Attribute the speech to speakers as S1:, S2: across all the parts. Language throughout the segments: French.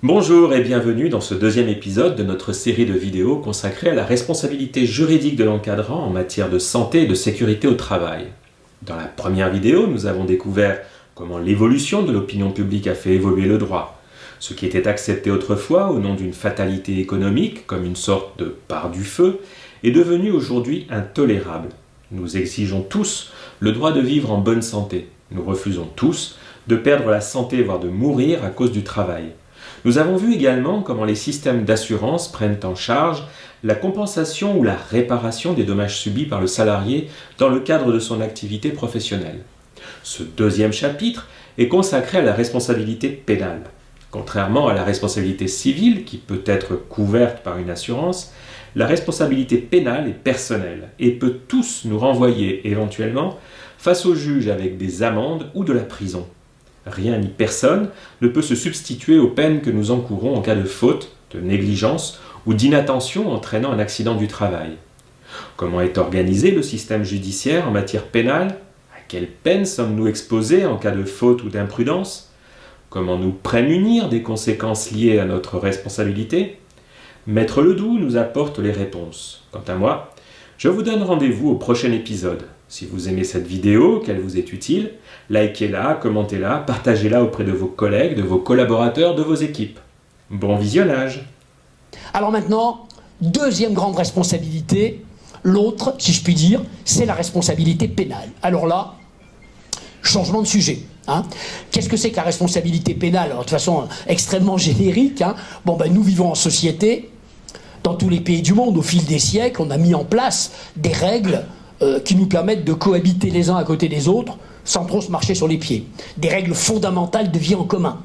S1: Bonjour et bienvenue dans ce deuxième épisode de notre série de vidéos consacrée à la responsabilité juridique de l'encadrant en matière de santé et de sécurité au travail. Dans la première vidéo, nous avons découvert comment l'évolution de l'opinion publique a fait évoluer le droit. Ce qui était accepté autrefois au nom d'une fatalité économique, comme une sorte de part du feu, est devenu aujourd'hui intolérable. Nous exigeons tous le droit de vivre en bonne santé. Nous refusons tous de perdre la santé, voire de mourir à cause du travail. Nous avons vu également comment les systèmes d'assurance prennent en charge la compensation ou la réparation des dommages subis par le salarié dans le cadre de son activité professionnelle. Ce deuxième chapitre est consacré à la responsabilité pénale. Contrairement à la responsabilité civile, qui peut être couverte par une assurance, la responsabilité pénale est personnelle et peut tous nous renvoyer éventuellement face au juge avec des amendes ou de la prison. Rien ni personne ne peut se substituer aux peines que nous encourons en cas de faute, de négligence ou d'inattention entraînant un accident du travail. Comment est organisé le système judiciaire en matière pénale? À quelles peines sommes-nous exposés en cas de faute ou d'imprudence? Comment nous prémunir des conséquences liées à notre responsabilité? Maître Ledoux nous apporte les réponses. Quant à moi, je vous donne rendez-vous au prochain épisode. Si vous aimez cette vidéo, qu'elle vous est utile, likez-la, commentez-la, partagez-la auprès de vos collègues, de vos collaborateurs, de vos équipes. Bon visionnage!
S2: Alors maintenant, deuxième grande responsabilité, l'autre, si je puis dire, c'est la responsabilité pénale. Alors là, changement de sujet. Qu'est-ce que c'est que la responsabilité pénale? Alors, de façon extrêmement générique, nous vivons en société. Dans tous les pays du monde, au fil des siècles, on a mis en place des règles qui nous permettent de cohabiter les uns à côté des autres sans trop se marcher sur les pieds. Des règles fondamentales de vie en commun.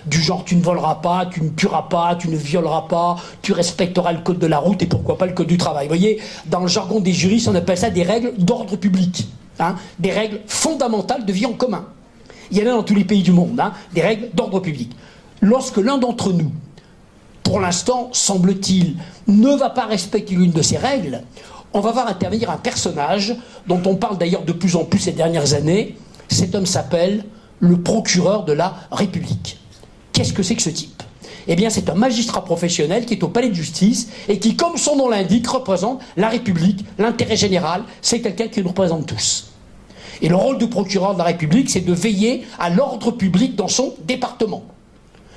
S2: Du genre, tu ne voleras pas, tu ne tueras pas, tu ne violeras pas, tu respecteras le code de la route et pourquoi pas le code du travail. Vous voyez, dans le jargon des juristes, on appelle ça des règles d'ordre public. Des règles fondamentales de vie en commun. Il y en a dans tous les pays du monde, des règles d'ordre public. Lorsque l'un d'entre nous, pour l'instant, semble-t-il, ne va pas respecter l'une de ces règles, on va voir intervenir un personnage dont on parle d'ailleurs de plus en plus ces dernières années. Cet homme s'appelle le procureur de la République. Qu'est-ce que c'est que ce type? Eh bien, c'est un magistrat professionnel qui est au palais de justice et qui, comme son nom l'indique, représente la République, l'intérêt général. C'est quelqu'un qui nous représente tous. Et le rôle du procureur de la République, c'est de veiller à l'ordre public dans son département.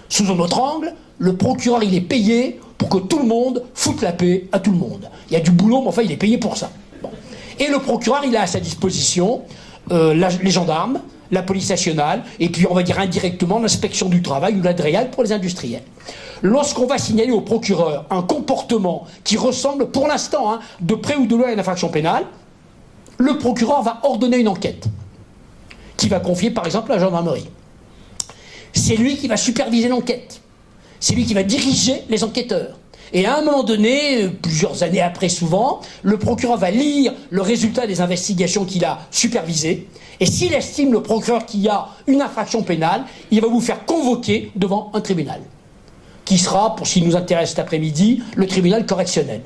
S2: Sous un autre angle, le procureur, il est payé pour que tout le monde foute la paix à tout le monde. Il y a du boulot, mais enfin, il est payé pour ça. Bon. Et le procureur, il a à sa disposition les gendarmes, la police nationale, et puis, on va dire indirectement, l'inspection du travail ou la DREAL pour les industriels. Lorsqu'on va signaler au procureur un comportement qui ressemble, pour l'instant, de près ou de loin à une infraction pénale, le procureur va ordonner une enquête, qui va confier, par exemple, à la gendarmerie. C'est lui qui va superviser l'enquête. C'est lui qui va diriger les enquêteurs. Et à un moment donné, plusieurs années après souvent, le procureur va lire le résultat des investigations qu'il a supervisées. Et s'il estime, le procureur, qu'il y a une infraction pénale, il va vous faire convoquer devant un tribunal. Qui sera, pour ce qui nous intéresse cet après-midi, le tribunal correctionnel.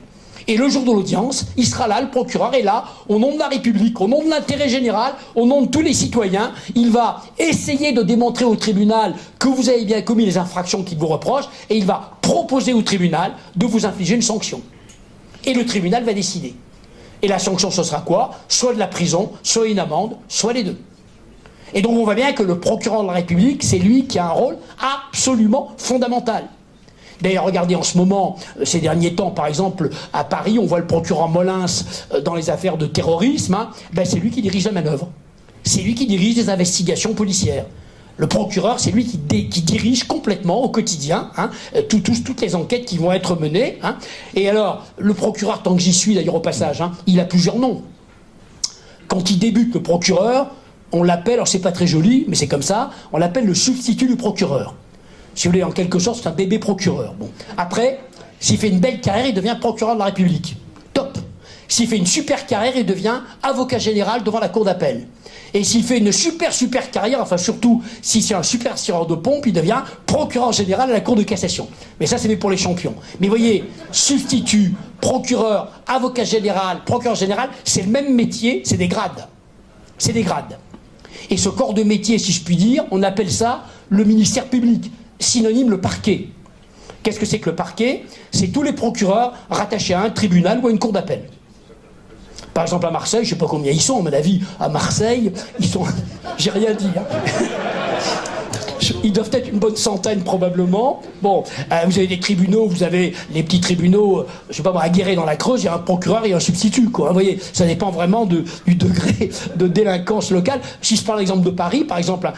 S2: Et le jour de l'audience, il sera là, le procureur est là, au nom de la République, au nom de l'intérêt général, au nom de tous les citoyens. Il va essayer de démontrer au tribunal que vous avez bien commis les infractions qu'il vous reproche, et il va proposer au tribunal de vous infliger une sanction. Et le tribunal va décider. Et la sanction, ce sera quoi? Soit de la prison, soit une amende, soit les deux. Et donc on voit bien que le procureur de la République, c'est lui qui a un rôle absolument fondamental. D'ailleurs, regardez en ce moment, ces derniers temps, par exemple, à Paris, on voit le procureur Molins dans les affaires de terrorisme. C'est lui qui dirige la manœuvre. C'est lui qui dirige les investigations policières. Le procureur, c'est lui qui dirige complètement au quotidien toutes les enquêtes qui vont être menées. Et alors, le procureur, tant que j'y suis d'ailleurs au passage, il a plusieurs noms. Quand il débute, le procureur, on l'appelle, alors c'est pas très joli, mais c'est comme ça, on l'appelle le substitut du procureur. Si vous voulez, en quelque sorte, c'est un bébé procureur. Bon. Après, s'il fait une belle carrière, il devient procureur de la République. Top. S'il fait une super carrière, il devient avocat général devant la cour d'appel. Et s'il fait une super carrière, enfin surtout, si c'est un super tireur de pompe, il devient procureur général à la cour de cassation. Mais ça, c'est fait pour les champions. Mais vous voyez, substitut, procureur, avocat général, procureur général, c'est le même métier, c'est des grades. C'est des grades. Et ce corps de métier, si je puis dire, on appelle ça le ministère public. Synonyme, le parquet. Qu'est-ce que c'est que le parquet? C'est tous les procureurs rattachés à un tribunal ou à une cour d'appel. Par exemple à Marseille, je ne sais pas combien ils sont, à mon avis, à Marseille, ils sont... J'ai rien dit, hein. Ils doivent être une bonne centaine probablement. Bon, vous avez des tribunaux, vous avez les petits tribunaux, je sais pas moi, à Guéret dans la Creuse, il y a un procureur et un substitut, quoi. Vous voyez, ça dépend vraiment du degré de délinquance locale. Si je prends l'exemple de Paris, par exemple,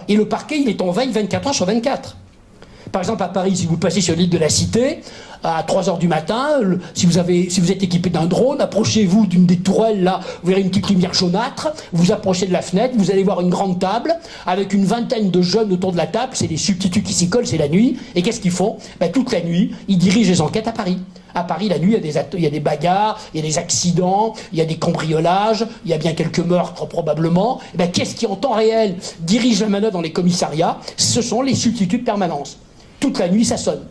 S2: et le parquet, il est en veille 24 heures sur 24. Par exemple, à Paris, si vous passez sur l'île de la Cité, à 3h du matin, si vous êtes équipé d'un drone, approchez-vous d'une des tourelles, là, vous verrez une petite lumière jaunâtre, vous approchez de la fenêtre, vous allez voir une grande table, avec une vingtaine de jeunes autour de la table, c'est les substituts qui s'y collent, c'est la nuit, et qu'est-ce qu'ils font? Toute la nuit, ils dirigent les enquêtes à Paris. À Paris, la nuit, il y a des bagarres, il y a des accidents, il y a des cambriolages, il y a bien quelques meurtres probablement. Qu'est-ce qui, en temps réel, dirige la manœuvre dans les commissariats? Ce sont les substituts de permanence. Toute la nuit, ça sonne.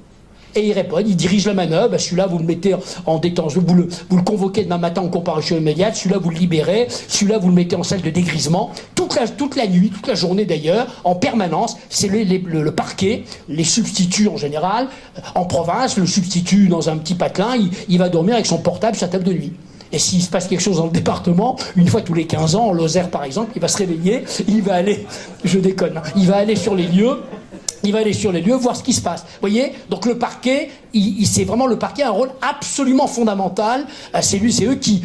S2: Et il répond, il dirige la manœuvre, celui-là vous le mettez en détention, vous le convoquez demain matin en comparution immédiate, celui-là vous le libérez, celui-là vous le mettez en salle de dégrisement, toute la nuit, toute la journée d'ailleurs, en permanence, c'est le parquet, les substituts en général, en province, le substitut dans un petit patelin, il va dormir avec son portable sur sa table de nuit. Et s'il se passe quelque chose dans le département, une fois tous les 15 ans, en Lozère par exemple, il va se réveiller, il va aller, je déconne, hein, il va aller sur les lieux, voir ce qui se passe. Vous voyez? Donc le parquet, c'est vraiment le parquet a un rôle absolument fondamental. C'est eux qui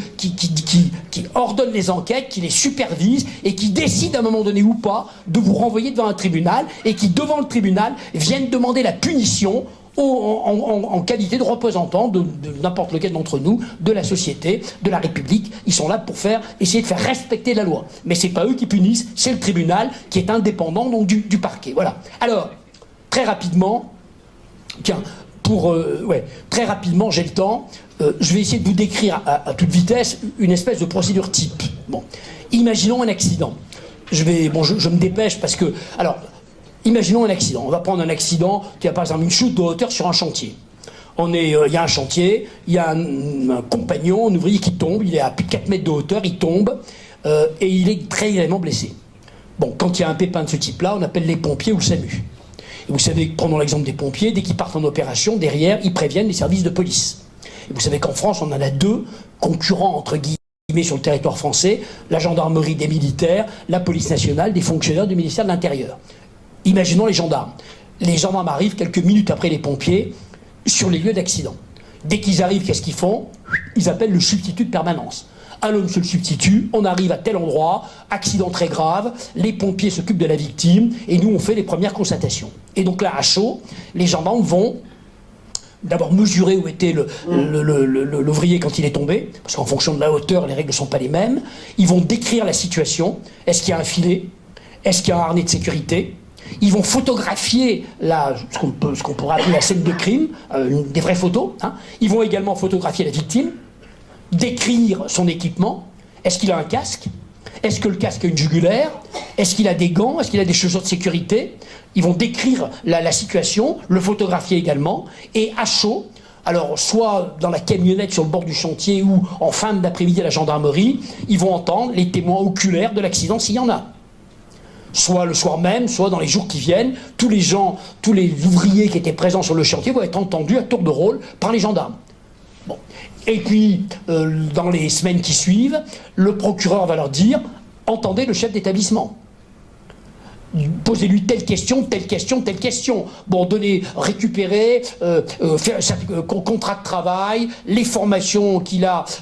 S2: ordonnent les enquêtes, qui les supervisent et qui décident à un moment donné ou pas de vous renvoyer devant un tribunal et qui, devant le tribunal, viennent demander la punition en qualité de représentant de n'importe lequel d'entre nous, de la société, de la République. Ils sont là pour essayer de faire respecter la loi. Mais c'est pas eux qui punissent, c'est le tribunal qui est indépendant donc du parquet. Voilà. Alors, très rapidement, très rapidement, j'ai le temps, je vais essayer de vous décrire à toute vitesse une espèce de procédure type. Bon, imaginons un accident. Je me dépêche parce que... Alors, imaginons un accident. On va prendre un accident qui a par exemple une chute de hauteur sur un chantier. Il y a un chantier, il y a un compagnon, un ouvrier qui tombe, il est à plus de 4 mètres de hauteur, il tombe et il est très grièvement blessé. Bon, quand il y a un pépin de ce type-là, on appelle les pompiers ou le SAMU. Et vous savez, prenons l'exemple des pompiers, dès qu'ils partent en opération, derrière, ils préviennent les services de police. Et vous savez qu'en France, on en a 2 concurrents, entre guillemets, sur le territoire français, la gendarmerie des militaires, la police nationale, des fonctionnaires du ministère de l'Intérieur. Imaginons les gendarmes. Les gendarmes arrivent quelques minutes après les pompiers sur les lieux d'accident. Dès qu'ils arrivent, qu'est-ce qu'ils font? Ils appellent le substitut de permanence. Allô, monsieur le substitut, on arrive à tel endroit, accident très grave, les pompiers s'occupent de la victime, et nous on fait les premières constatations. Et donc là, à chaud, les gendarmes vont d'abord mesurer où était l'ouvrier quand il est tombé, parce qu'en fonction de la hauteur, les règles ne sont pas les mêmes. Ils vont décrire la situation. Est-ce qu'il y a un filet? Est-ce qu'il y a un harnais de sécurité? Ils vont photographier ce qu'on pourrait appeler la scène de crime, des vraies photos. Hein. Ils vont également photographier la victime, décrire son équipement. Est-ce qu'il a un casque? Est-ce que le casque a une jugulaire? Est-ce qu'il a des gants? Est-ce qu'il a des chaussures de sécurité? Ils vont décrire la situation, le photographier également, et à chaud, alors soit dans la camionnette sur le bord du chantier ou en fin d'après-midi à la gendarmerie, ils vont entendre les témoins oculaires de l'accident s'il y en a. Soit le soir même, soit dans les jours qui viennent, tous les ouvriers qui étaient présents sur le chantier vont être entendus à tour de rôle par les gendarmes. Bon. Et puis, dans les semaines qui suivent, le procureur va leur dire « Entendez le chef d'établissement. Posez-lui telle question, telle question, telle question. Bon, récupérer, contrat de travail, les formations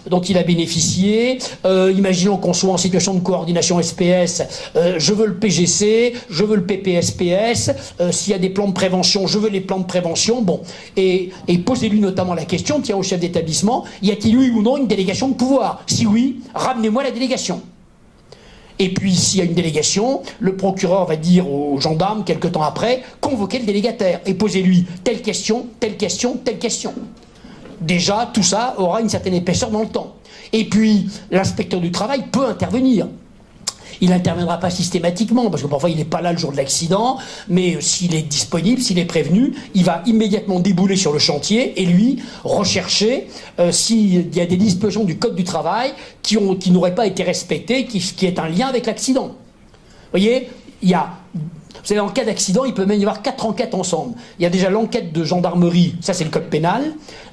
S2: dont il a bénéficié. Imaginons qu'on soit en situation de coordination SPS, je veux le PGC, je veux le PPSPS. S'il y a des plans de prévention, je veux les plans de prévention. Bon, et posez-lui notamment la question, tiens, au chef d'établissement, y a-t-il eu ou non une délégation de pouvoir? Si oui, ramenez-moi la délégation. Et puis, s'il y a une délégation, le procureur va dire aux gendarmes, quelque temps après, convoquez le délégataire et posez-lui telle question, telle question, telle question. Déjà, tout ça aura une certaine épaisseur dans le temps. Et puis, l'inspecteur du travail peut intervenir. Il n'interviendra pas systématiquement, parce que parfois il n'est pas là le jour de l'accident, mais s'il est disponible, s'il est prévenu, il va immédiatement débouler sur le chantier et lui rechercher s'il y a des dispositions du Code du travail qui n'auraient pas été respectées, qui est un lien avec l'accident. Vous voyez, Vous savez, en cas d'accident, il peut même y avoir 4 enquêtes ensemble. Il y a déjà l'enquête de gendarmerie, ça c'est le code pénal.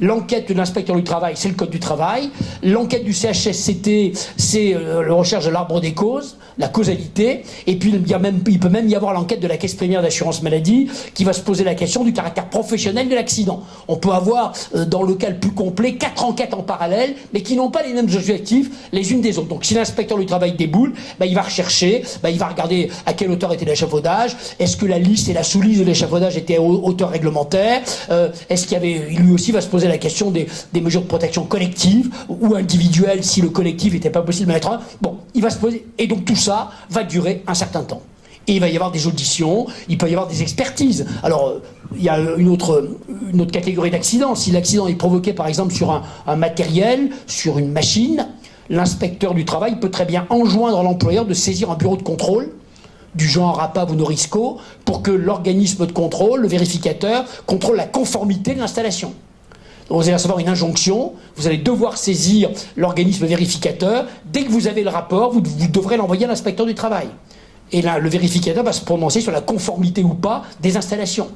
S2: L'enquête de l'inspecteur du travail, c'est le code du travail. L'enquête du CHSCT, c'est la recherche de l'arbre des causes, la causalité. Et puis il peut même y avoir l'enquête de la caisse primaire d'assurance maladie qui va se poser la question du caractère professionnel de l'accident. On peut avoir, dans le cas le plus complet, 4 enquêtes en parallèle, mais qui n'ont pas les mêmes objectifs les unes des autres. Donc si l'inspecteur du travail déboule, il va rechercher, il va regarder à quelle hauteur était l'échafaudage, est-ce que la liste et la sous-liste de l'échafaudage étaient à hauteur réglementaire, est-ce qu'il y avait, lui aussi va se poser la question des mesures de protection collectives ou individuelles si le collectif n'était pas possible de mettre un. Bon, il va se poser, et donc tout ça va durer un certain temps. Et il va y avoir des auditions, il peut y avoir des expertises. Alors, il y a une autre catégorie d'accidents. Si l'accident est provoqué, par exemple, sur un matériel, sur une machine, l'inspecteur du travail peut très bien enjoindre à l'employeur de saisir un bureau de contrôle, du genre APAV ou Norisco, pour que l'organisme de contrôle, le vérificateur, contrôle la conformité de l'installation. Donc vous allez recevoir une injonction, vous allez devoir saisir l'organisme vérificateur. Dès que vous avez le rapport, vous devrez l'envoyer à l'inspecteur du travail. Et là, le vérificateur va se prononcer sur la conformité ou pas des installations.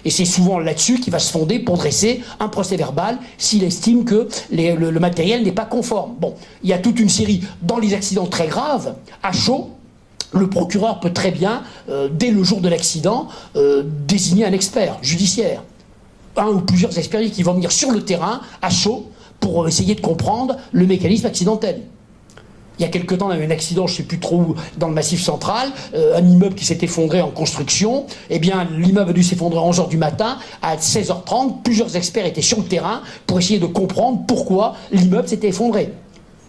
S2: Et c'est souvent là-dessus qu'il va se fonder pour dresser un procès-verbal s'il estime que le matériel n'est pas conforme. Bon, il y a toute une série, dans les accidents très graves, à chaud, le procureur peut très bien, dès le jour de l'accident, désigner un expert judiciaire. Un ou plusieurs experts qui vont venir sur le terrain, à chaud, pour essayer de comprendre le mécanisme accidentel. Il y a quelque temps, on avait un accident, je ne sais plus trop où, dans le Massif central, un immeuble qui s'est effondré en construction. Eh bien, l'immeuble a dû s'effondrer à 11h du matin. À 16h30, plusieurs experts étaient sur le terrain pour essayer de comprendre pourquoi l'immeuble s'était effondré.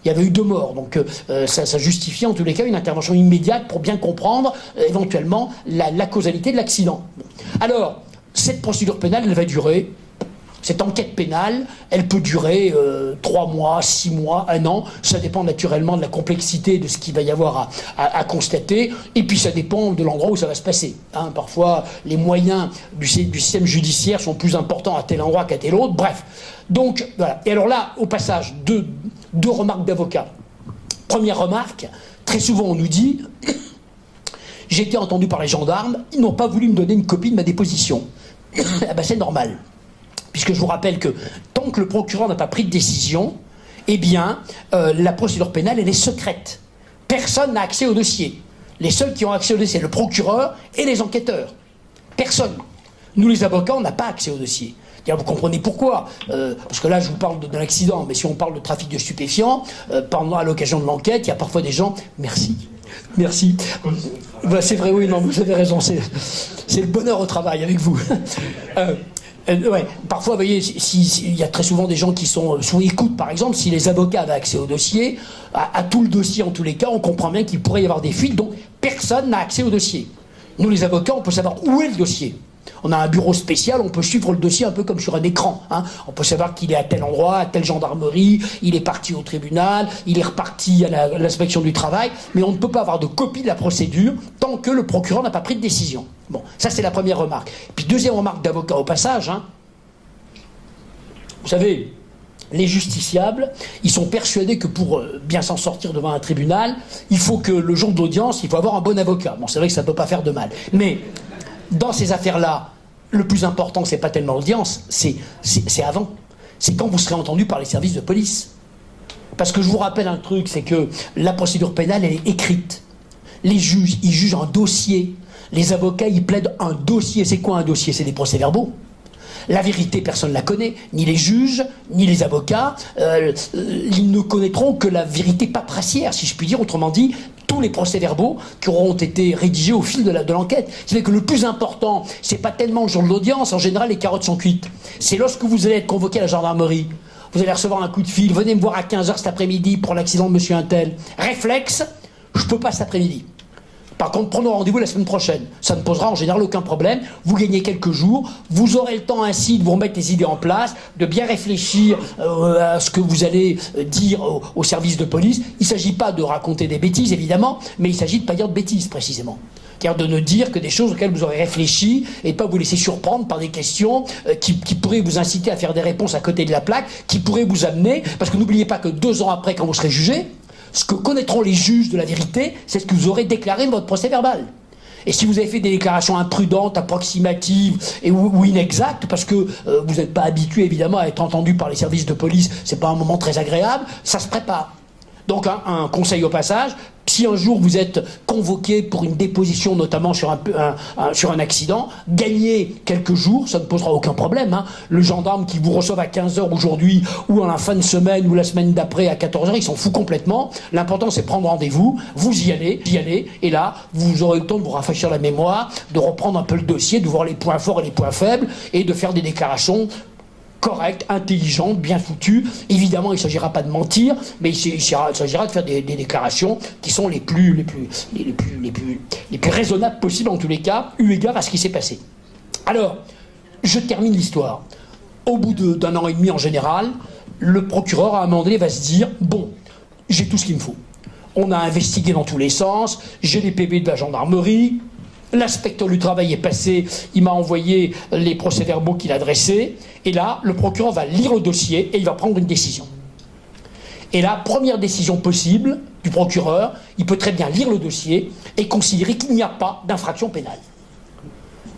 S2: Il y avait eu 2 morts, donc ça justifiait en tous les cas une intervention immédiate pour bien comprendre éventuellement la causalité de l'accident. Alors, cette procédure pénale, elle va durer. Cette enquête pénale, elle peut durer 3 mois, 6 mois, 1 an. Ça dépend naturellement de la complexité de ce qu'il va y avoir à constater. Et puis ça dépend de l'endroit où ça va se passer. Hein, parfois, les moyens du système judiciaire sont plus importants à tel endroit qu'à tel autre. Bref. Donc, voilà. Et alors là, au passage, deux remarques d'avocat. Première remarque, très souvent on nous dit « J'ai été entendu par les gendarmes, ils n'ont pas voulu me donner une copie de ma déposition. » Ah ben c'est normal. Puisque je vous rappelle que tant que le procureur n'a pas pris de décision, eh bien, la procédure pénale, elle est secrète. Personne n'a accès au dossier. Les seuls qui ont accès au dossier, c'est le procureur et les enquêteurs. Personne. Nous, les avocats, on n'a pas accès au dossier. Vous comprenez pourquoi, parce que là, je vous parle de l'accident, mais si on parle de trafic de stupéfiants, à l'occasion de l'enquête, il y a parfois des gens... Merci. C'est vrai, oui, non, vous avez raison, c'est le bonheur au travail avec vous. Ouais. Parfois, vous voyez, il y a très souvent des gens qui sont sous écoute, par exemple, si les avocats avaient accès au dossier, à tout le dossier en tous les cas, on comprend bien qu'il pourrait y avoir des fuites, donc personne n'a accès au dossier. Nous, les avocats, on peut savoir où est le dossier. On a un bureau spécial, on peut suivre le dossier un peu comme sur un écran. Hein. On peut savoir qu'il est à tel endroit, à telle gendarmerie, il est parti au tribunal, il est reparti à l'inspection du travail, mais on ne peut pas avoir de copie de la procédure tant que le procureur n'a pas pris de décision. Bon, ça c'est la première remarque. Puis deuxième remarque d'avocat au passage, hein. Vous savez, les justiciables, ils sont persuadés que pour bien s'en sortir devant un tribunal, il faut que le jour de l'audience, il faut avoir un bon avocat. Bon, c'est vrai que ça ne peut pas faire de mal. Mais dans ces affaires-là, le plus important, c'est pas tellement l'audience, c'est avant. C'est quand vous serez entendu par les services de police. Parce que je vous rappelle un truc, c'est que la procédure pénale, elle est écrite. Les juges, ils jugent un dossier. Les avocats, ils plaident un dossier. C'est quoi un dossier? C'est des procès-verbaux. La vérité, personne ne la connaît, ni les juges, ni les avocats. Ils ne connaîtront que la vérité paperassière, si je puis dire, autrement dit, tous les procès-verbaux qui auront été rédigés au fil de l'enquête. C'est que le plus important, c'est pas tellement le jour de l'audience, en général les carottes sont cuites. C'est lorsque vous allez être convoqué à la gendarmerie, vous allez recevoir un coup de fil, venez me voir à 15h cet après-midi pour l'accident de monsieur Untel. Réflexe, je peux pas cet après-midi. Par contre, prenons rendez-vous la semaine prochaine. Ça ne posera en général aucun problème. Vous gagnez quelques jours. Vous aurez le temps ainsi de vous remettre les idées en place, de bien réfléchir à ce que vous allez dire au service de police. Il ne s'agit pas de raconter des bêtises, évidemment, mais il s'agit de ne pas dire de bêtises, précisément. C'est-à-dire de ne dire que des choses auxquelles vous aurez réfléchi et de ne pas vous laisser surprendre par des questions qui pourraient vous inciter à faire des réponses à côté de la plaque, qui pourraient vous amener... Parce que n'oubliez pas que 2 ans après, quand vous serez jugé, ce que connaîtront les juges de la vérité, c'est ce que vous aurez déclaré dans votre procès verbal. Et si vous avez fait des déclarations imprudentes, approximatives ou inexactes, parce que vous n'êtes pas habitué évidemment à être entendu par les services de police, c'est pas un moment très agréable, ça se prépare. Donc un conseil au passage, si un jour vous êtes convoqué pour une déposition, notamment sur un accident, gagnez quelques jours, ça ne posera aucun problème. Hein. Le gendarme qui vous reçoit à 15h aujourd'hui, ou à la fin de semaine, ou la semaine d'après à 14h, il s'en fout complètement. L'important c'est prendre rendez-vous, vous y allez, et là, vous aurez le temps de vous rafraîchir la mémoire, de reprendre un peu le dossier, de voir les points forts et les points faibles, et de faire des déclarations correcte, intelligente, bien foutue. Évidemment, il ne s'agira pas de mentir, mais il s'agira de faire des déclarations qui sont les plus raisonnables possibles, en tous les cas, eu égard à ce qui s'est passé. Alors, je termine l'histoire. Au bout d'un an et demi en général, le procureur, à un moment donné, va se dire « Bon, j'ai tout ce qu'il me faut. On a investigué dans tous les sens, j'ai les PV de la gendarmerie, l'inspecteur du travail est passé, il m'a envoyé les procès-verbaux qu'il a dressés, et là, le procureur va lire le dossier et il va prendre une décision. Et la première décision possible du procureur, il peut très bien lire le dossier et considérer qu'il n'y a pas d'infraction pénale.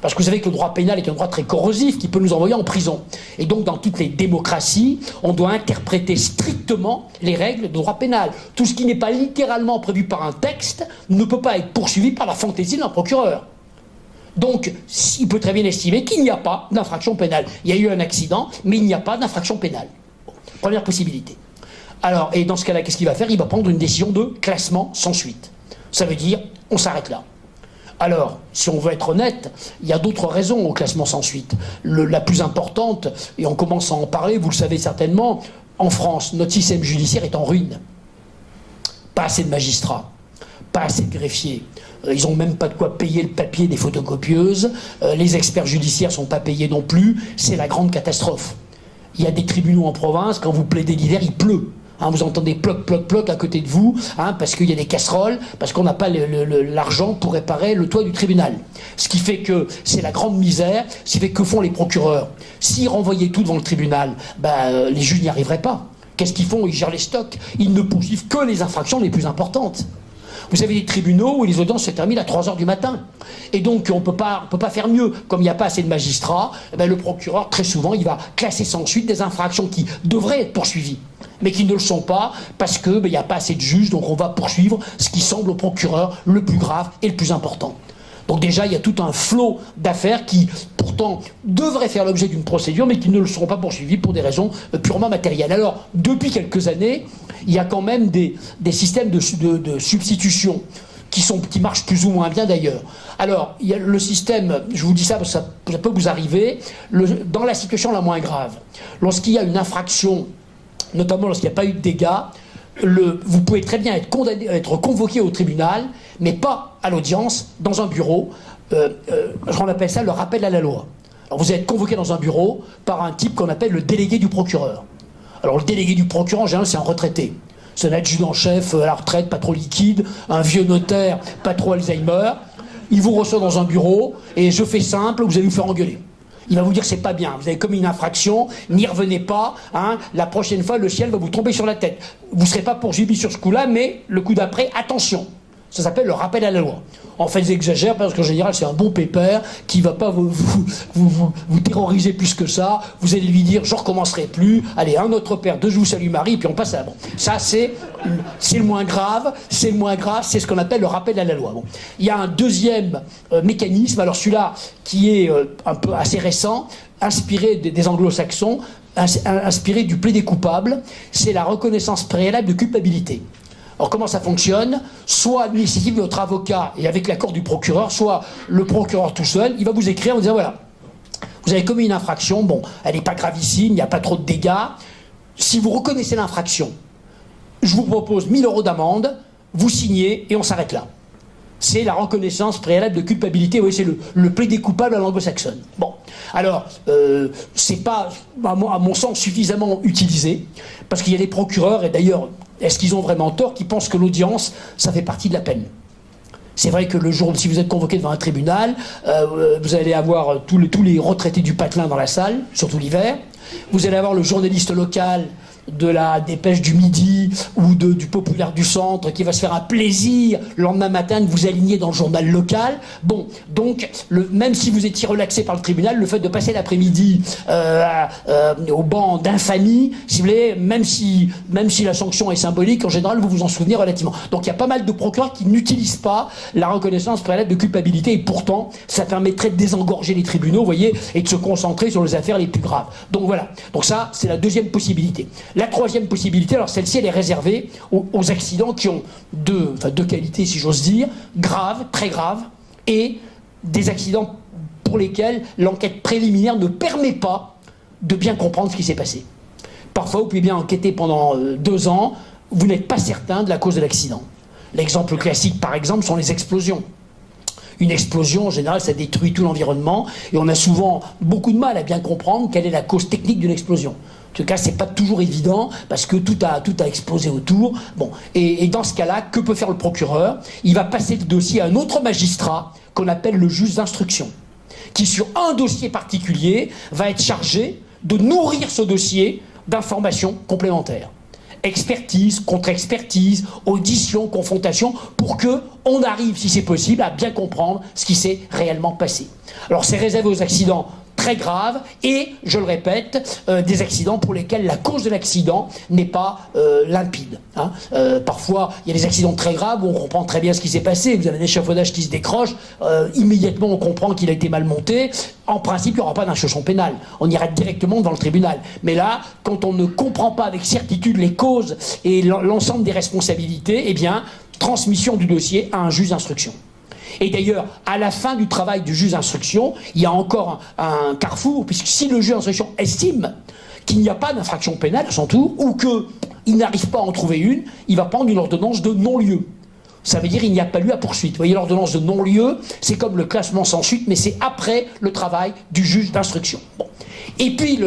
S2: Parce que vous savez que le droit pénal est un droit très corrosif qui peut nous envoyer en prison. Et donc, dans toutes les démocraties, on doit interpréter strictement les règles de droit pénal. Tout ce qui n'est pas littéralement prévu par un texte ne peut pas être poursuivi par la fantaisie d'un procureur. Donc, il peut très bien estimer qu'il n'y a pas d'infraction pénale. Il y a eu un accident, mais il n'y a pas d'infraction pénale. Bon, première possibilité. Alors, et dans ce cas-là, qu'est-ce qu'il va faire? Il va prendre une décision de classement sans suite. Ça veut dire, on s'arrête là. Alors, si on veut être honnête, il y a d'autres raisons au classement sans suite. La plus importante, et on commence à en parler, vous le savez certainement, en France, notre système judiciaire est en ruine. Pas assez de magistrats, pas assez de greffiers. Ils n'ont même pas de quoi payer le papier des photocopieuses. Les experts judiciaires ne sont pas payés non plus. C'est la grande catastrophe. Il y a des tribunaux en province, quand vous plaidez l'hiver, il pleut. Hein, vous entendez ploc, ploc, ploc à côté de vous, hein, parce qu'il y a des casseroles, parce qu'on n'a pas l'argent pour réparer le toit du tribunal. Ce qui fait que c'est la grande misère, ce qui fait que font les procureurs. S'ils renvoyaient tout devant le tribunal, les juges n'y arriveraient pas. Qu'est-ce qu'ils font? Ils gèrent les stocks. Ils ne poursuivent que les infractions les plus importantes. Vous avez des tribunaux où les audiences se terminent à 3h du matin. Et donc, on peut pas faire mieux. Comme il n'y a pas assez de magistrats, le procureur, très souvent, il va classer sans suite des infractions qui devraient être poursuivies, mais qui ne le sont pas parce qu'il n'y a pas assez de juges, donc on va poursuivre ce qui semble au procureur le plus grave et le plus important. Donc déjà, il y a tout un flot d'affaires qui, pourtant, devraient faire l'objet d'une procédure, mais qui ne le seront pas poursuivies pour des raisons purement matérielles. Alors, depuis quelques années, il y a quand même des systèmes de substitution qui marchent plus ou moins bien d'ailleurs. Alors, il y a le système, je vous dis ça parce que ça peut vous arriver, dans la situation la moins grave. Lorsqu'il y a une infraction, notamment lorsqu'il n'y a pas eu de dégâts, vous pouvez très bien être convoqué au tribunal, mais pas à l'audience, dans un bureau. On appelle ça le rappel à la loi. Alors vous êtes convoqué dans un bureau par un type qu'on appelle le délégué du procureur. Alors le délégué du procureur, en général, c'est un retraité. C'est un adjudant-chef à la retraite, pas trop liquide, un vieux notaire, pas trop Alzheimer. Il vous reçoit dans un bureau, et je fais simple, vous allez vous faire engueuler. Il va vous dire c'est pas bien, vous avez commis une infraction, n'y revenez pas, hein, la prochaine fois le ciel va vous tomber sur la tête. Vous ne serez pas poursuivi sur ce coup-là, mais le coup d'après, attention. Ça s'appelle le rappel à la loi. En fait, j'exagère parce qu'en général, c'est un bon pépère qui ne va pas vous terroriser plus que ça. Vous allez lui dire, je ne recommencerai plus. Allez, un autre père, deux, je vous salue Marie, et puis on passe à la bon. Ça, c'est le moins grave. C'est le moins grave, c'est ce qu'on appelle le rappel à la loi. Bon. Il y a un deuxième mécanisme, alors celui-là qui est un peu assez récent, inspiré des anglo-saxons, inspiré du plaidé coupable, c'est la reconnaissance préalable de culpabilité. Alors comment ça fonctionne? Soit à l'initiative de votre avocat et avec l'accord du procureur, soit le procureur tout seul, il va vous écrire en disant voilà, vous avez commis une infraction, bon, elle n'est pas gravissime, il n'y a pas trop de dégâts. Si vous reconnaissez l'infraction, je vous propose 1 000 € d'amende, vous signez et on s'arrête là. C'est la reconnaissance préalable de culpabilité, oui, c'est le plaidé coupable à l'anglo-saxonne. Bon, alors, c'est pas, à mon sens, suffisamment utilisé, parce qu'il y a des procureurs, et d'ailleurs, est-ce qu'ils ont vraiment tort, qui pensent que l'audience, ça fait partie de la peine. C'est vrai que le jour, si vous êtes convoqué devant un tribunal, vous allez avoir tous les retraités du patelin dans la salle, surtout l'hiver. Vous allez avoir le journaliste local de la Dépêche du Midi ou du Populaire du Centre qui va se faire un plaisir le lendemain matin de vous aligner dans le journal local. Bon, donc, même si vous étiez relaxé par le tribunal, le fait de passer l'après-midi au banc d'infamie, si vous voulez, même si la sanction est symbolique, en général, vous vous en souvenez relativement. Donc il y a pas mal de procureurs qui n'utilisent pas la reconnaissance préalable de culpabilité, et pourtant, ça permettrait de désengorger les tribunaux, vous voyez, et de se concentrer sur les affaires les plus graves. Donc voilà. Donc ça, c'est la deuxième possibilité. La troisième possibilité, alors celle-ci, elle est réservée aux accidents qui ont deux qualités, si j'ose dire, graves, très graves, et des accidents pour lesquels l'enquête préliminaire ne permet pas de bien comprendre ce qui s'est passé. Parfois, vous pouvez bien enquêter pendant 2 ans, vous n'êtes pas certain de la cause de l'accident. L'exemple classique, par exemple, sont les explosions. Une explosion, en général, ça détruit tout l'environnement, et on a souvent beaucoup de mal à bien comprendre quelle est la cause technique d'une explosion. En tout cas, c'est pas toujours évident, parce que tout a explosé autour. Bon, et dans ce cas-là, que peut faire le procureur? Il va passer le dossier à un autre magistrat, qu'on appelle le juge d'instruction, qui, sur un dossier particulier, va être chargé de nourrir ce dossier d'informations complémentaires. Expertise, contre-expertise, audition, confrontation, pour que on arrive, si c'est possible, à bien comprendre ce qui s'est réellement passé. Alors c'est réservé aux accidents très graves et, je le répète, des accidents pour lesquels la cause de l'accident n'est pas limpide. Hein. Parfois, il y a des accidents très graves où on comprend très bien ce qui s'est passé. Vous avez un échafaudage qui se décroche, immédiatement on comprend qu'il a été mal monté. En principe, il n'y aura pas d'instruction pénale. On ira directement devant le tribunal. Mais là, quand on ne comprend pas avec certitude les causes et l'ensemble des responsabilités, eh bien, transmission du dossier à un juge d'instruction. Et d'ailleurs, à la fin du travail du juge d'instruction, il y a encore un carrefour, puisque si le juge d'instruction estime qu'il n'y a pas d'infraction pénale à son tour, ou qu'il n'arrive pas à en trouver une, il va prendre une ordonnance de non-lieu. Ça veut dire qu'il n'y a pas lieu à poursuite. Vous voyez, l'ordonnance de non-lieu, c'est comme le classement sans suite, mais c'est après le travail du juge d'instruction. Bon. Et puis,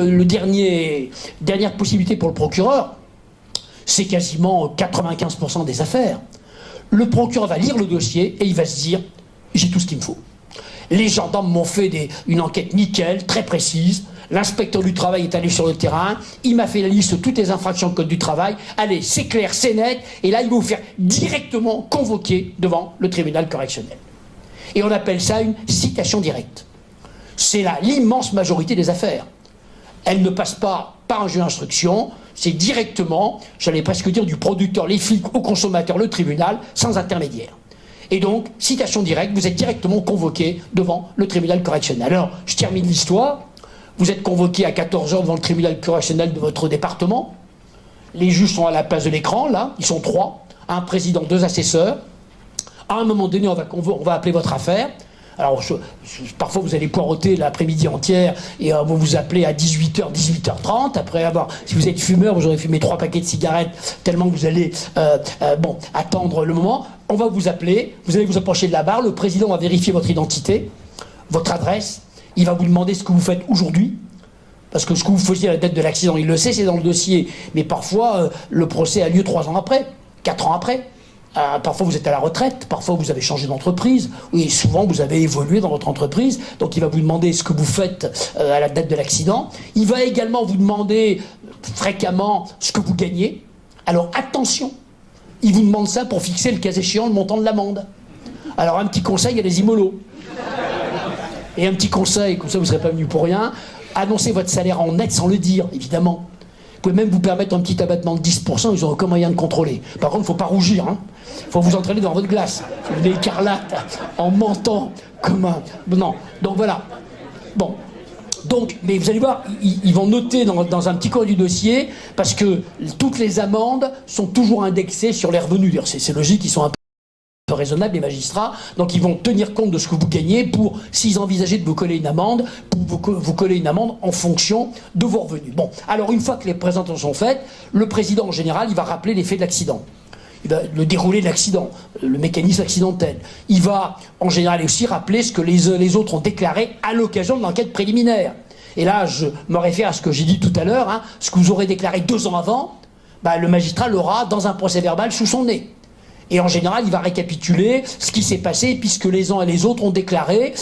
S2: dernière possibilité pour le procureur, c'est quasiment 95% des affaires. Le procureur va lire le dossier et il va se dire « j'ai tout ce qu'il me faut ». Les gendarmes m'ont fait une enquête nickel, très précise. L'inspecteur du travail est allé sur le terrain. Il m'a fait la liste de toutes les infractions au code du travail. Allez, c'est clair, c'est net. Et là, il va vous faire directement convoquer devant le tribunal correctionnel. Et on appelle ça une citation directe. C'est l'immense majorité des affaires. Elle ne passe pas par un juge d'instruction. C'est directement, j'allais presque dire, du producteur, les flics, au consommateur, le tribunal, sans intermédiaire. Et donc, citation directe, vous êtes directement convoqué devant le tribunal correctionnel. Alors, je termine l'histoire. Vous êtes convoqué à 14 h devant le tribunal correctionnel de votre département. Les juges sont à la place de l'écran, là. Ils sont 3. Un président, 2 assesseurs. À un moment donné, on va appeler votre affaire. Alors, parfois, vous allez poireauter l'après-midi entière et on va vous appeler à 18 h, 18 h 30. Après si vous êtes fumeur, vous aurez fumé 3 paquets de cigarettes tellement que vous allez attendre le moment. On va vous appeler, vous allez vous approcher de la barre, le président va vérifier votre identité, votre adresse, il va vous demander ce que vous faites aujourd'hui. Parce que ce que vous faisiez à la date de l'accident, il le sait, c'est dans le dossier. Mais parfois, le procès a lieu 3 ans après, 4 ans après. Parfois vous êtes à la retraite, parfois vous avez changé d'entreprise, et souvent vous avez évolué dans votre entreprise, donc il va vous demander ce que vous faites à la date de l'accident. Il va également vous demander fréquemment ce que vous gagnez. Alors attention, il vous demande ça pour fixer le cas échéant le montant de l'amende. Alors un petit conseil à les immolos. Et un petit conseil, comme ça vous ne serez pas venu pour rien, annoncez votre salaire en net sans le dire, évidemment. Vous pouvez même vous permettre un petit abattement de 10%, ils n'auront aucun moyen de contrôler. Par contre, il ne faut pas rougir, hein. Il faut vous entraîner dans votre glace. Si vous avez écarlate en mentant comme un... Non, donc voilà. Bon. Donc, mais vous allez voir, ils vont noter dans un petit coin du dossier, parce que toutes les amendes sont toujours indexées sur les revenus. C'est logique, ils sont un peu raisonnables, les magistrats, donc ils vont tenir compte de ce que vous gagnez pour, s'ils envisageaient de vous coller une amende, pour vous coller une amende en fonction de vos revenus. Bon, alors une fois que les présentations sont faites, le président en général, il va rappeler les faits de l'accident. Il va le déroulé de l'accident, le mécanisme accidentel. Il va en général aussi rappeler ce que les autres ont déclaré à l'occasion de l'enquête préliminaire. Et là, je me réfère à ce que j'ai dit tout à l'heure, hein, ce que vous aurez déclaré 2 ans avant, le magistrat l'aura dans un procès verbal sous son nez. Et en général, il va récapituler ce qui s'est passé, puisque les uns et les autres ont déclaré.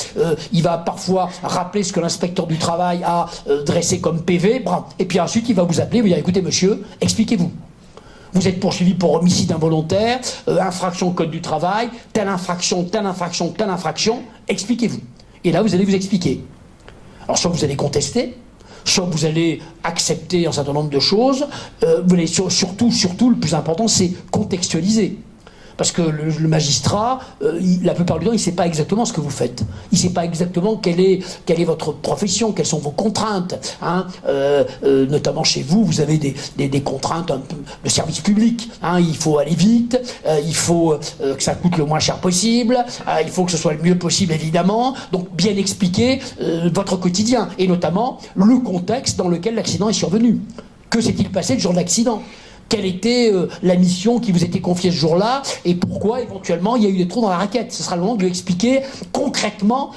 S2: Il va parfois rappeler ce que l'inspecteur du travail a dressé comme PV. Et puis ensuite, il va vous appeler, vous dire, écoutez monsieur, expliquez-vous. Vous êtes poursuivi pour homicide involontaire, infraction au code du travail, telle infraction, telle infraction, telle infraction, expliquez-vous. Et là, vous allez vous expliquer. Alors, soit vous allez contester, soit vous allez accepter un certain nombre de choses, vous allez surtout, le plus important, c'est contextualiser. Parce que le magistrat, la plupart du temps, il ne sait pas exactement ce que vous faites. Il ne sait pas exactement quelle est votre profession, quelles sont vos contraintes. Hein. Notamment chez vous, vous avez des contraintes un peu de service public. Hein. Il faut aller vite, il faut que ça coûte le moins cher possible, il faut que ce soit le mieux possible, évidemment. Donc bien expliquer votre quotidien, et notamment le contexte dans lequel l'accident est survenu. Que s'est-il passé le jour de l'accident ? Quelle était la mission qui vous était confiée ce jour-là et pourquoi éventuellement il y a eu des trous dans la raquette. Ce sera le moment de lui expliquer concrètement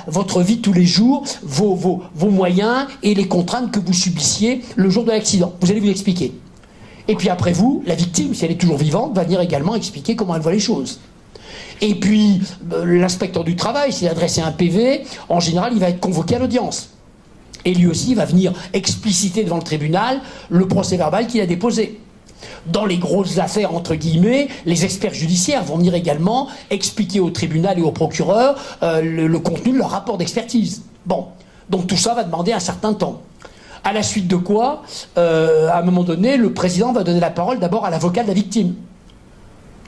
S2: votre vie de tous les jours, vos moyens et les contraintes que vous subissiez le jour de l'accident. Vous allez vous expliquer. Et puis après vous, la victime, si elle est toujours vivante, va venir également expliquer comment elle voit les choses. Et puis l'inspecteur du travail, s'il a adressé un PV, en général il va être convoqué à l'audience. Et lui aussi va venir expliciter devant le tribunal le procès-verbal qu'il a déposé. Dans les grosses affaires, entre guillemets, les experts judiciaires vont venir également expliquer au tribunal et au procureur le contenu de leur rapport d'expertise. Bon, donc tout ça va demander un certain temps. À la suite de quoi, à un moment donné, le président va donner la parole d'abord à l'avocat de la victime,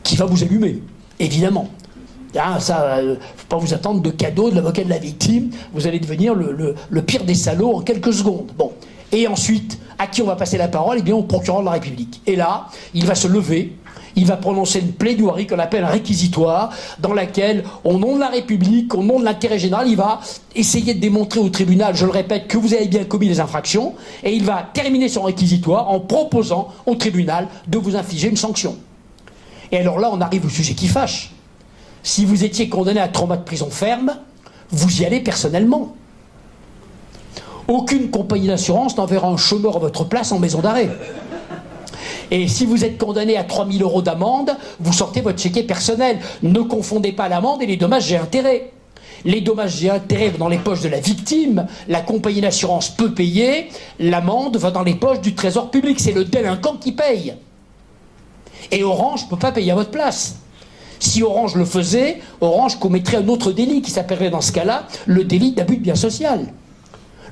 S2: qui va vous allumer, évidemment. Ah, ça, faut pas vous attendre de cadeaux de l'avocat de la victime, vous allez devenir le pire des salauds en quelques secondes. Bon. Et ensuite, à qui on va passer la parole ? Eh bien, au procureur de la République. Et là, il va se lever, il va prononcer une plaidoirie qu'on appelle un réquisitoire, dans laquelle, au nom de la République, au nom de l'intérêt général, il va essayer de démontrer au tribunal, je le répète, que vous avez bien commis les infractions, et il va terminer son réquisitoire en proposant au tribunal de vous infliger une sanction. Et alors là, on arrive au sujet qui fâche. Si vous étiez condamné à 3 mois de prison ferme, vous y allez personnellement. Aucune compagnie d'assurance n'enverra un chômeur à votre place en maison d'arrêt. Et si vous êtes condamné à 3 000 € d'amende, vous sortez votre chéquier personnel. Ne confondez pas l'amende et les dommages et intérêts. Les dommages et intérêts vont dans les poches de la victime, la compagnie d'assurance peut payer, l'amende va dans les poches du trésor public, c'est le délinquant qui paye. Et Orange ne peut pas payer à votre place. Si Orange le faisait, Orange commettrait un autre délit qui s'appellerait dans ce cas-là le délit d'abus de bien social.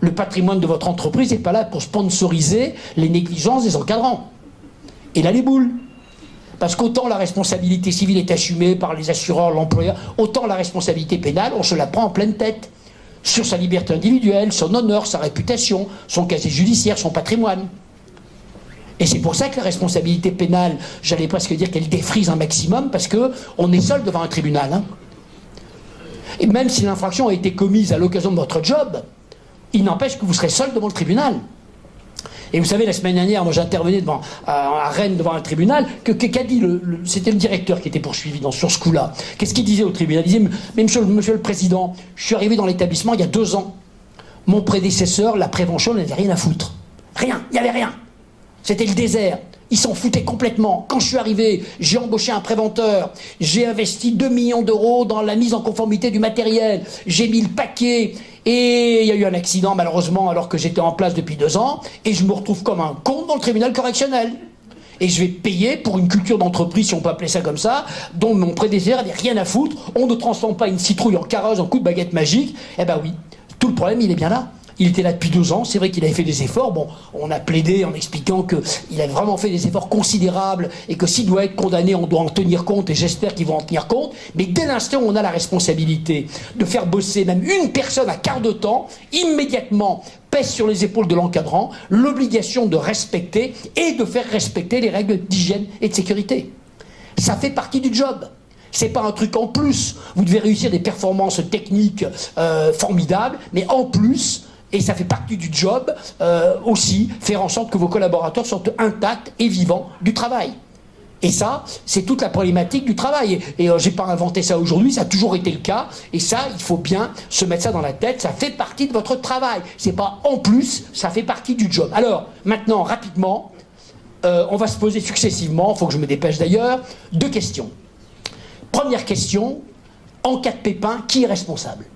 S2: Le patrimoine de votre entreprise n'est pas là pour sponsoriser les négligences des encadrants. Et là, les boules. Parce qu'autant la responsabilité civile est assumée par les assureurs, l'employeur, autant la responsabilité pénale, on se la prend en pleine tête. Sur sa liberté individuelle, son honneur, sa réputation, son casier judiciaire, son patrimoine. Et c'est pour ça que la responsabilité pénale, j'allais presque dire qu'elle défrise un maximum, parce qu'on est seul devant un tribunal. Hein. Et même si l'infraction a été commise à l'occasion de votre job, il n'empêche que vous serez seul devant le tribunal. Et vous savez, la semaine dernière, moi j'intervenais à Rennes devant un tribunal, qu'a dit c'était le directeur qui était poursuivi sur ce coup-là. Qu'est-ce qu'il disait au tribunal ? Il disait, mais monsieur le Président, je suis arrivé dans l'établissement il y a 2 ans. Mon prédécesseur, la prévention, n'avait rien à foutre. Rien, il n'y avait rien. C'était le désert. Ils s'en foutaient complètement. Quand je suis arrivé, j'ai embauché un préventeur. J'ai investi 2 millions € dans la mise en conformité du matériel. J'ai mis le paquet. Et il y a eu un accident, malheureusement, alors que j'étais en place depuis 2 ans. Et je me retrouve comme un con dans le tribunal correctionnel. Et je vais payer pour une culture d'entreprise, si on peut appeler ça comme ça, dont mon prédécesseur n'avait rien à foutre. On ne transforme pas une citrouille en carrosse en coup de baguette magique. Eh ben oui, tout le problème, il est bien là. Il était là depuis 2 ans, c'est vrai qu'il avait fait des efforts. Bon, on a plaidé en expliquant qu'il avait vraiment fait des efforts considérables et que s'il doit être condamné, on doit en tenir compte et j'espère qu'ils vont en tenir compte. Mais dès l'instant où on a la responsabilité de faire bosser même une personne à quart de temps, immédiatement pèse sur les épaules de l'encadrant l'obligation de respecter et de faire respecter les règles d'hygiène et de sécurité. Ça fait partie du job. C'est pas un truc en plus. Vous devez réussir des performances techniques formidables, mais en plus... Et ça fait partie du job aussi, faire en sorte que vos collaborateurs soient intacts et vivants du travail. Et ça, c'est toute la problématique du travail. Et j'ai pas inventé ça aujourd'hui, ça a toujours été le cas. Et ça, il faut bien se mettre ça dans la tête, ça fait partie de votre travail. C'est pas en plus, ça fait partie du job. Alors, maintenant, rapidement, on va se poser successivement, il faut que je me dépêche d'ailleurs, 2 questions. Première question, en cas de pépin, qui est responsable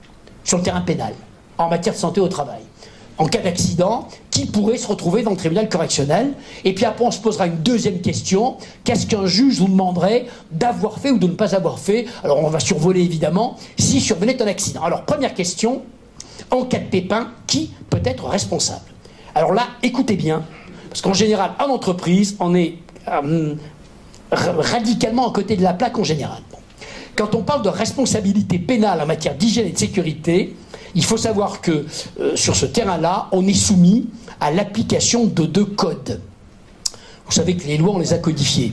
S2: sur le terrain pénal, en matière de santé au travail? En cas d'accident, qui pourrait se retrouver dans le tribunal correctionnel? Et puis après, on se posera une deuxième question. Qu'est-ce qu'un juge vous demanderait d'avoir fait ou de ne pas avoir fait? Alors, on va survoler, évidemment, si survenait un accident. Alors, première question, en cas de pépin, qui peut être responsable? Alors là, écoutez bien, parce qu'en général, en entreprise, on est radicalement à côté de la plaque en général. Bon. Quand on parle de responsabilité pénale en matière d'hygiène et de sécurité, il faut savoir que sur ce terrain-là, on est soumis à l'application de 2 codes. Vous savez que les lois, on les a codifiées.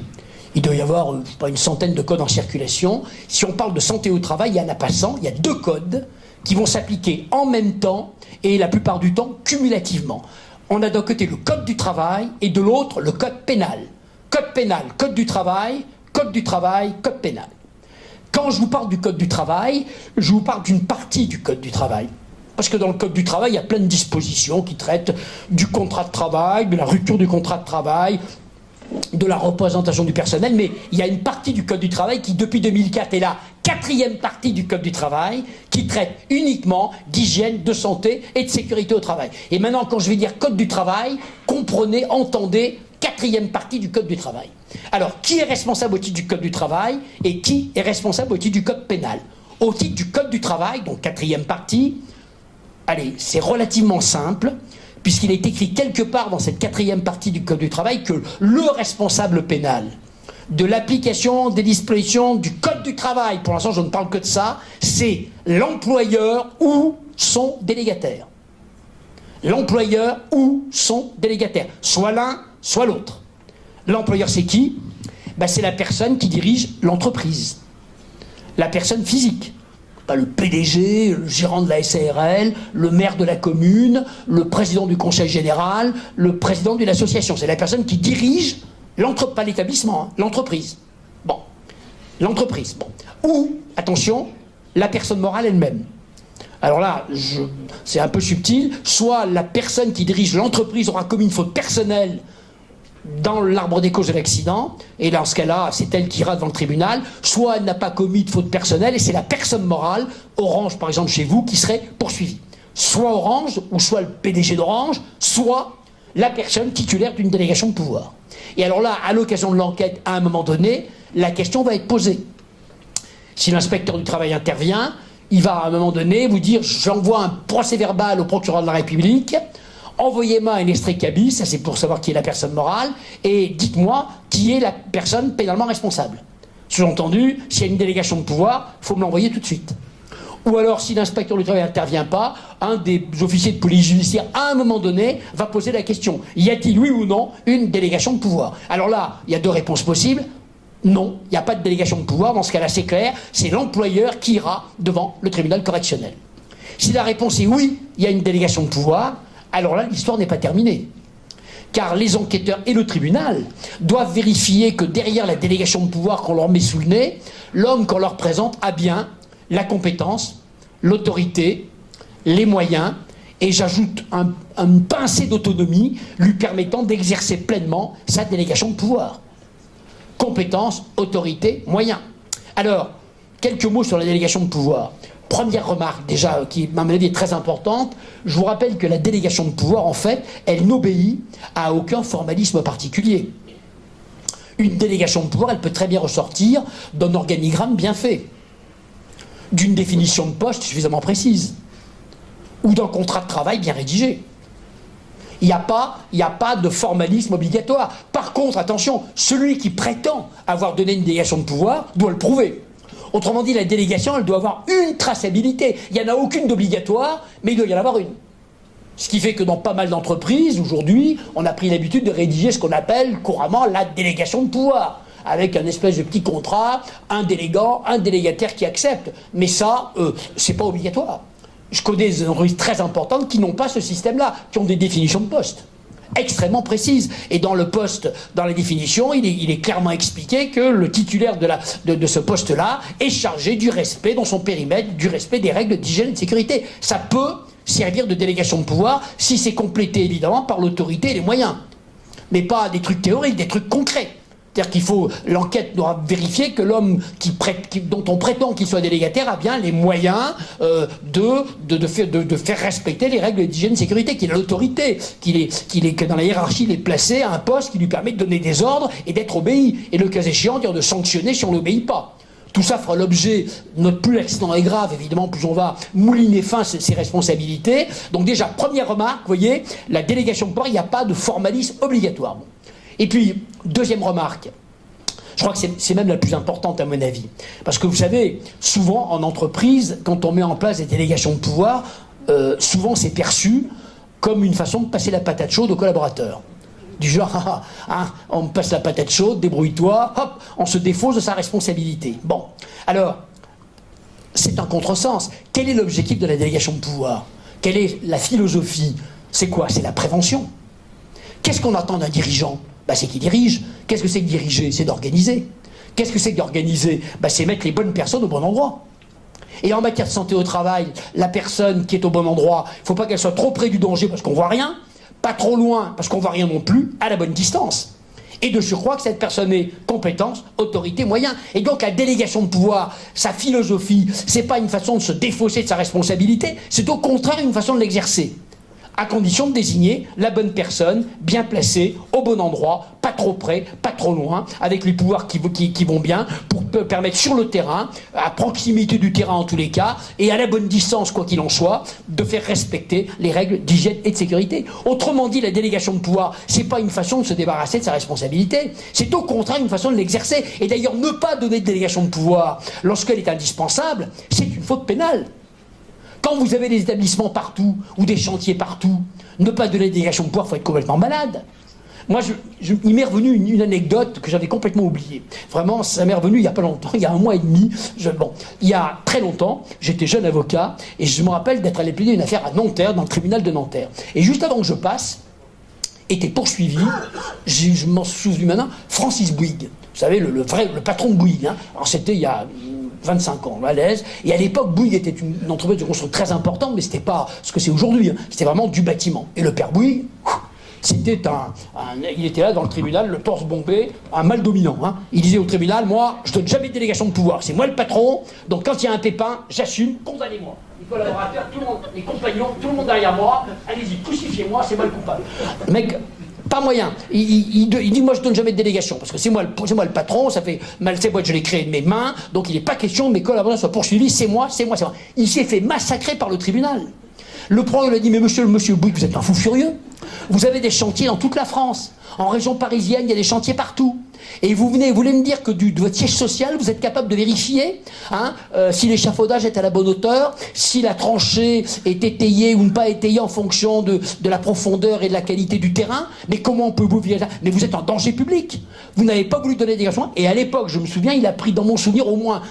S2: Il doit y avoir pas une centaine de codes en circulation. Si on parle de santé au travail, il y en a pas 100, il y a 2 codes qui vont s'appliquer en même temps et la plupart du temps cumulativement. On a d'un côté le code du travail et de l'autre le code pénal. Code pénal, code du travail, code du travail, code pénal. Quand je vous parle du code du travail, je vous parle d'une partie du code du travail. Parce que dans le code du travail, il y a plein de dispositions qui traitent du contrat de travail, de la rupture du contrat de travail, de la représentation du personnel, mais il y a une partie du code du travail qui, depuis 2004, est la 4e partie du code du travail, qui traite uniquement d'hygiène, de santé et de sécurité au travail. Et maintenant, quand je vais dire code du travail, comprenez, entendez, 4e partie du code du travail. Alors, qui est responsable au titre du code du travail et qui est responsable au titre du code pénal? Au titre du code du travail, donc 4e partie, allez, c'est relativement simple, puisqu'il est écrit quelque part dans cette 4e partie du code du travail que le responsable pénal de l'application des dispositions du code du travail, pour l'instant je ne parle que de ça, c'est l'employeur ou son délégataire. L'employeur ou son délégataire, soit l'un, soit l'autre. L'employeur, c'est qui? C'est la personne qui dirige l'entreprise, la personne physique. Pas le PDG, le gérant de la SARL, le maire de la commune, le président du conseil général, le président d'une association. C'est la personne qui dirige l'entreprise, pas l'établissement, hein, l'entreprise. Bon, l'entreprise. Bon. Ou, attention, la personne morale elle-même. Alors là, c'est un peu subtil. Soit la personne qui dirige l'entreprise aura commis une faute personnelle dans l'arbre des causes de l'accident, et dans ce cas-là, c'est elle qui ira devant le tribunal, soit elle n'a pas commis de faute personnelle, et c'est la personne morale, Orange par exemple chez vous, qui serait poursuivie. Soit Orange, ou soit le PDG d'Orange, soit la personne titulaire d'une délégation de pouvoir. Et alors là, à l'occasion de l'enquête, à un moment donné, la question va être posée. Si l'inspecteur du travail intervient, il va à un moment donné vous dire « j'envoie un procès-verbal au procureur de la République », envoyez-moi un extrait cabis, ça c'est pour savoir qui est la personne morale, et dites-moi qui est la personne pénalement responsable. Sous-entendu, s'il y a une délégation de pouvoir, il faut me l'envoyer tout de suite. Ou alors, si l'inspecteur du travail n'intervient pas, un des officiers de police judiciaire, à un moment donné, va poser la question, y a-t-il, oui ou non, une délégation de pouvoir? Alors là, il y a 2 réponses possibles. Non, il n'y a pas de délégation de pouvoir, dans ce cas-là c'est clair, c'est l'employeur qui ira devant le tribunal correctionnel. Si la réponse est oui, il y a une délégation de pouvoir, alors là, l'histoire n'est pas terminée. Car les enquêteurs et le tribunal doivent vérifier que derrière la délégation de pouvoir qu'on leur met sous le nez, l'homme qu'on leur présente a bien la compétence, l'autorité, les moyens, et j'ajoute une pincée d'autonomie lui permettant d'exercer pleinement sa délégation de pouvoir. Compétence, autorité, moyens. Alors, quelques mots sur la délégation de pouvoir. Première remarque, déjà, qui, à mon avis, est très importante. Je vous rappelle que la délégation de pouvoir, en fait, elle n'obéit à aucun formalisme particulier. Une délégation de pouvoir, elle peut très bien ressortir d'un organigramme bien fait, d'une définition de poste suffisamment précise, ou d'un contrat de travail bien rédigé. Il n'y a pas de formalisme obligatoire. Par contre, attention, celui qui prétend avoir donné une délégation de pouvoir doit le prouver. Autrement dit, la délégation, elle doit avoir une traçabilité. Il n'y en a aucune d'obligatoire, mais il doit y en avoir une. Ce qui fait que dans pas mal d'entreprises, aujourd'hui, on a pris l'habitude de rédiger ce qu'on appelle couramment la délégation de pouvoir, avec un espèce de petit contrat, un délégant, un délégataire qui accepte. Mais ça, c'est pas obligatoire. Je connais des entreprises très importantes qui n'ont pas ce système-là, qui ont des définitions de poste extrêmement précises. Et dans le poste, dans la définition, il est clairement expliqué que le titulaire de ce poste-là est chargé du respect, dans son périmètre, du respect des règles d'hygiène et de sécurité. Ça peut servir de délégation de pouvoir si c'est complété évidemment par l'autorité et les moyens. Mais pas des trucs théoriques, des trucs concrets. C'est-à-dire qu'il faut, l'enquête doit vérifier que l'homme dont on prétend qu'il soit délégataire a bien les moyens de faire respecter les règles d'hygiène et de sécurité, qu'il a l'autorité, que dans la hiérarchie il est placé à un poste qui lui permet de donner des ordres et d'être obéi, et le cas échéant, de sanctionner si on n'obéit pas. Tout ça fera l'objet, plus l'accident est grave, évidemment, plus on va mouliner fin ses responsabilités. Donc déjà, première remarque, vous voyez, la délégation de pouvoir, il n'y a pas de formalisme obligatoire. Bon. Et puis, deuxième remarque, je crois que c'est même la plus importante à mon avis. Parce que vous savez, souvent en entreprise, quand on met en place des délégations de pouvoir, souvent c'est perçu comme une façon de passer la patate chaude aux collaborateurs. Du genre, on me passe la patate chaude, débrouille-toi, hop, on se défausse de sa responsabilité. Bon, alors, c'est un contresens. Quel est l'objectif de la délégation de pouvoir? Quelle est la philosophie? C'est quoi? C'est la prévention. Qu'est-ce qu'on attend d'un dirigeant? C'est qu'il dirige. Qu'est-ce que c'est que diriger? C'est d'organiser. Qu'est-ce que c'est que d'organiser? C'est mettre les bonnes personnes au bon endroit. Et en matière de santé au travail, la personne qui est au bon endroit, il ne faut pas qu'elle soit trop près du danger parce qu'on ne voit rien, pas trop loin parce qu'on ne voit rien non plus, à la bonne distance. Et de surcroît que cette personne ait compétence, autorité, moyens. Et donc la délégation de pouvoir, sa philosophie, c'est pas une façon de se défausser de sa responsabilité, c'est au contraire une façon de l'exercer. À condition de désigner la bonne personne, bien placée, au bon endroit, pas trop près, pas trop loin, avec les pouvoirs qui vont bien, pour permettre sur le terrain, à proximité du terrain en tous les cas, et à la bonne distance, quoi qu'il en soit, de faire respecter les règles d'hygiène et de sécurité. Autrement dit, la délégation de pouvoir, c'est pas une façon de se débarrasser de sa responsabilité, c'est au contraire une façon de l'exercer. Et d'ailleurs, ne pas donner de délégation de pouvoir lorsqu'elle est indispensable, c'est une faute pénale. Quand vous avez des établissements partout, ou des chantiers partout, ne pas donner de délégation de pouvoir, il faut être complètement malade. Moi, il m'est revenu une anecdote que j'avais complètement oubliée. Vraiment, ça m'est revenu il n'y a pas longtemps, il y a 1 mois et demi. Il y a très longtemps, j'étais jeune avocat, et je me rappelle d'être allé plaider une affaire à Nanterre, dans le tribunal de Nanterre. Et juste avant que je passe, était poursuivi, je m'en souviens maintenant, Francis Bouygues. Vous savez, le patron de Bouygues. Alors c'était il y a 25 ans, à l'aise. Et à l'époque, Bouygues était une entreprise de construction très importante, mais c'était pas ce que c'est aujourd'hui. C'était vraiment du bâtiment. Et le père Bouygues, c'était il était là dans le tribunal, le torse bombé, un mâle dominant. Il disait au tribunal, moi, je donne jamais de délégation de pouvoir. C'est moi le patron, donc quand il y a un pépin, j'assume, condamnez-moi. Les collaborateurs, tout le monde, les compagnons, tout le monde derrière moi, allez-y, crucifiez-moi, c'est moi le coupable. Le mec, pas moyen. Il dit, moi je donne jamais de délégation, parce que c'est moi le patron, ça fait mal, cette boîte je l'ai créée de mes mains, donc il n'est pas question que mes collaborateurs soient poursuivis, c'est moi. Il s'est fait massacrer par le tribunal. Le procureur lui a dit, mais monsieur Bouygues, vous êtes un fou furieux. Vous avez des chantiers dans toute la France. En région parisienne, il y a des chantiers partout. Et vous voulez me dire que de votre siège social, vous êtes capable de vérifier si l'échafaudage est à la bonne hauteur, si la tranchée est étayée ou pas étayée en fonction de la profondeur et de la qualité du terrain. Mais comment on peut vous vérifier ça? Mais vous êtes en danger public. Vous n'avez pas voulu donner des dégagements. Et à l'époque, je me souviens, il a pris dans mon souvenir au moins,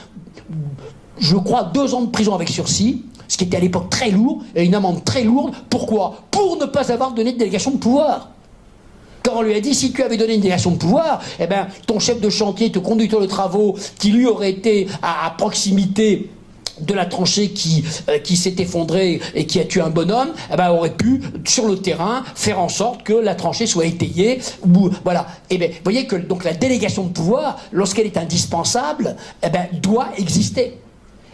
S2: je crois, 2 ans de prison avec sursis. Ce qui était à l'époque très lourd, et une amende très lourde. Pourquoi? Pour ne pas avoir donné de délégation de pouvoir. Quand on lui a dit, si tu avais donné une délégation de pouvoir, ton chef de chantier, ton conducteur de travaux, qui lui aurait été à proximité de la tranchée qui s'est effondrée et qui a tué un bonhomme, aurait pu, sur le terrain, faire en sorte que la tranchée soit étayée. Voilà. Vous voyez que donc, la délégation de pouvoir, lorsqu'elle est indispensable, doit exister.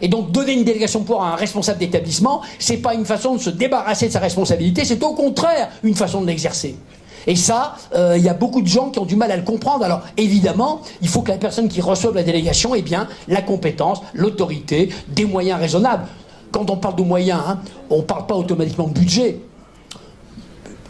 S2: Et donc donner une délégation de pouvoir à un responsable d'établissement, c'est pas une façon de se débarrasser de sa responsabilité, c'est au contraire une façon de l'exercer. Et ça, il y a beaucoup de gens qui ont du mal à le comprendre. Alors évidemment, il faut que la personne qui reçoive la délégation ait bien la compétence, l'autorité, des moyens raisonnables. Quand on parle de moyens, on ne parle pas automatiquement de budget.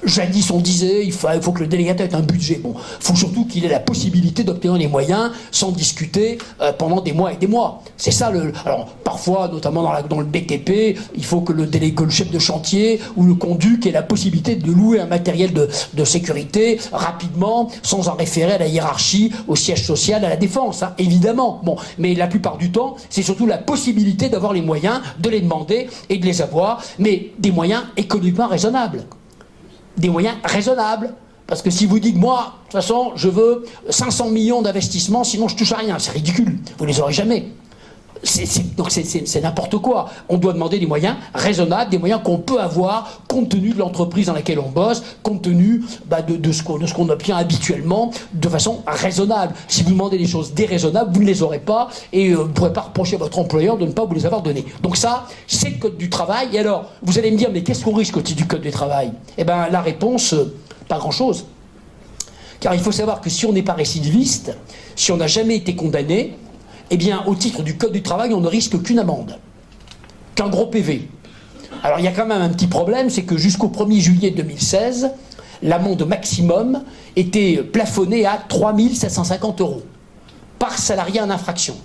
S2: Jadis, on disait, il faut que le délégataire ait un budget. Bon, il faut surtout qu'il ait la possibilité d'obtenir les moyens sans discuter pendant des mois et des mois. C'est ça Alors, parfois, notamment dans le BTP, il faut que le chef de chantier ou le conduc ait la possibilité de louer un matériel de sécurité rapidement, sans en référer à la hiérarchie, au siège social, à la défense, évidemment. Bon, mais la plupart du temps, c'est surtout la possibilité d'avoir les moyens, de les demander et de les avoir, mais des moyens économiquement raisonnables. Des moyens raisonnables. Parce que si vous dites, moi, de toute façon, je veux 500 millions d'investissements, sinon je touche à rien, c'est ridicule, vous ne les aurez jamais. Donc c'est n'importe quoi. On doit demander des moyens raisonnables, des moyens qu'on peut avoir compte tenu de l'entreprise dans laquelle on bosse, compte tenu de ce qu'on obtient habituellement de façon raisonnable. Si vous demandez des choses déraisonnables, vous ne les aurez pas et vous ne pourrez pas reprocher à votre employeur de ne pas vous les avoir données. Donc ça, c'est le code du travail. Et alors, vous allez me dire, mais qu'est-ce qu'on risque au titre du code du travail? Eh bien, la réponse, pas grand-chose. Car il faut savoir que si on n'est pas récidiviste, si on n'a jamais été condamné, eh bien, au titre du Code du travail, on ne risque qu'une amende, qu'un gros PV. Alors, il y a quand même un petit problème, c'est que jusqu'au 1er juillet 2016, l'amende maximum était plafonnée à 3 750 € par salarié en infraction.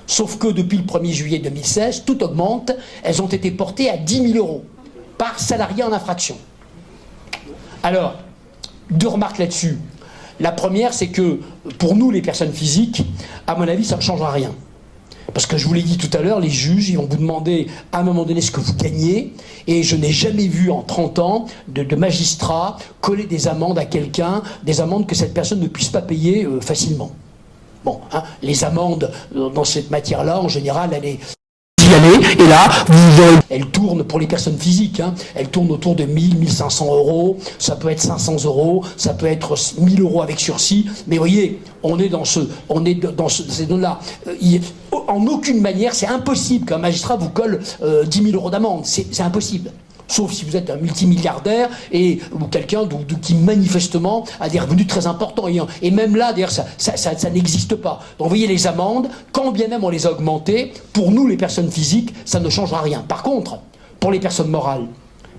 S2: Sauf que depuis le 1er juillet 2016, tout augmente, elles ont été portées à 10 000 € par salarié en infraction. Alors, 2 remarques là-dessus. La première, c'est que pour nous, les personnes physiques, à mon avis, ça ne changera rien. Parce que je vous l'ai dit tout à l'heure, les juges, ils vont vous demander à un moment donné ce que vous gagnez. Et je n'ai jamais vu en 30 ans de magistrats coller des amendes à quelqu'un, des amendes que cette personne ne puisse pas payer facilement. Bon, hein, les amendes dans cette matière-là, en général, elle est... Et là, elle tourne pour les personnes physiques, hein, elle tourne autour de 1000, 1500 €, ça peut être 500 €, ça peut être 1000 € avec sursis, mais vous voyez, on est dans ces zones-là. En aucune manière, c'est impossible qu'un magistrat vous colle 10 000 € d'amende, c'est impossible. Sauf si vous êtes un multimilliardaire ou quelqu'un qui manifestement a des revenus très importants. Et même là, d'ailleurs, ça n'existe pas. Donc vous voyez, les amendes, quand bien même on les a augmentées, pour nous, les personnes physiques, ça ne changera rien. Par contre, pour les personnes morales,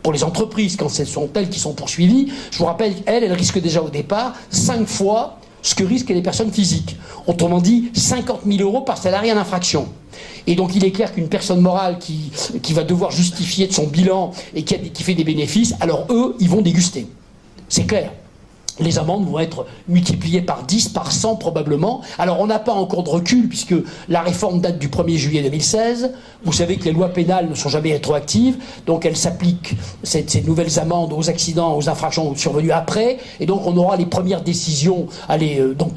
S2: pour les entreprises, quand ce sont elles qui sont poursuivies, je vous rappelle qu'elles risquent déjà au départ 5 fois ce que risquent les personnes physiques. Autrement dit, 50 000 € par salarié en infraction. Et donc il est clair qu'une personne morale qui va devoir justifier de son bilan et qui fait des bénéfices, alors eux, ils vont déguster. C'est clair. Les amendes vont être multipliées par 10, par 100 probablement. Alors on n'a pas encore de recul puisque la réforme date du 1er juillet 2016. Vous savez que les lois pénales ne sont jamais rétroactives, donc elles s'appliquent, ces nouvelles amendes, aux accidents, aux infractions survenues après. Et donc on aura les premières décisions dans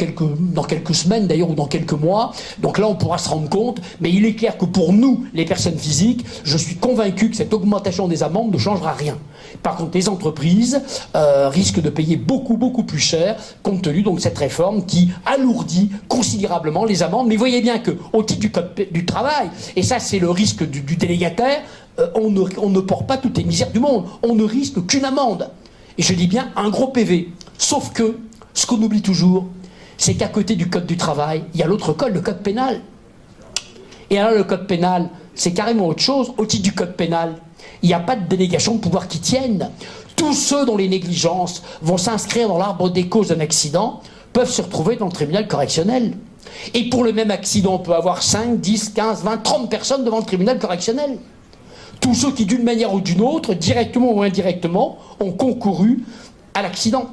S2: quelques semaines d'ailleurs ou dans quelques mois. Donc là on pourra se rendre compte. Mais il est clair que pour nous, les personnes physiques, je suis convaincu que cette augmentation des amendes ne changera rien. Par contre, les entreprises risquent de payer beaucoup plus cher, compte tenu donc de cette réforme qui alourdit considérablement les amendes. Mais voyez bien qu'au titre du Code du travail, et ça c'est le risque du délégataire, on ne porte pas toutes les misères du monde, on ne risque qu'une amende. Et je dis bien un gros PV. Sauf que, ce qu'on oublie toujours, c'est qu'à côté du Code du travail, il y a l'autre code, le Code pénal. Et alors le Code pénal, c'est carrément autre chose. Au titre du Code pénal, il n'y a pas de délégation de pouvoir qui tienne. Tous ceux dont les négligences vont s'inscrire dans l'arbre des causes d'un accident peuvent se retrouver dans le tribunal correctionnel. Et pour le même accident, on peut avoir 5, 10, 15, 20, 30 personnes devant le tribunal correctionnel. Tous ceux qui, d'une manière ou d'une autre, directement ou indirectement, ont concouru à l'accident.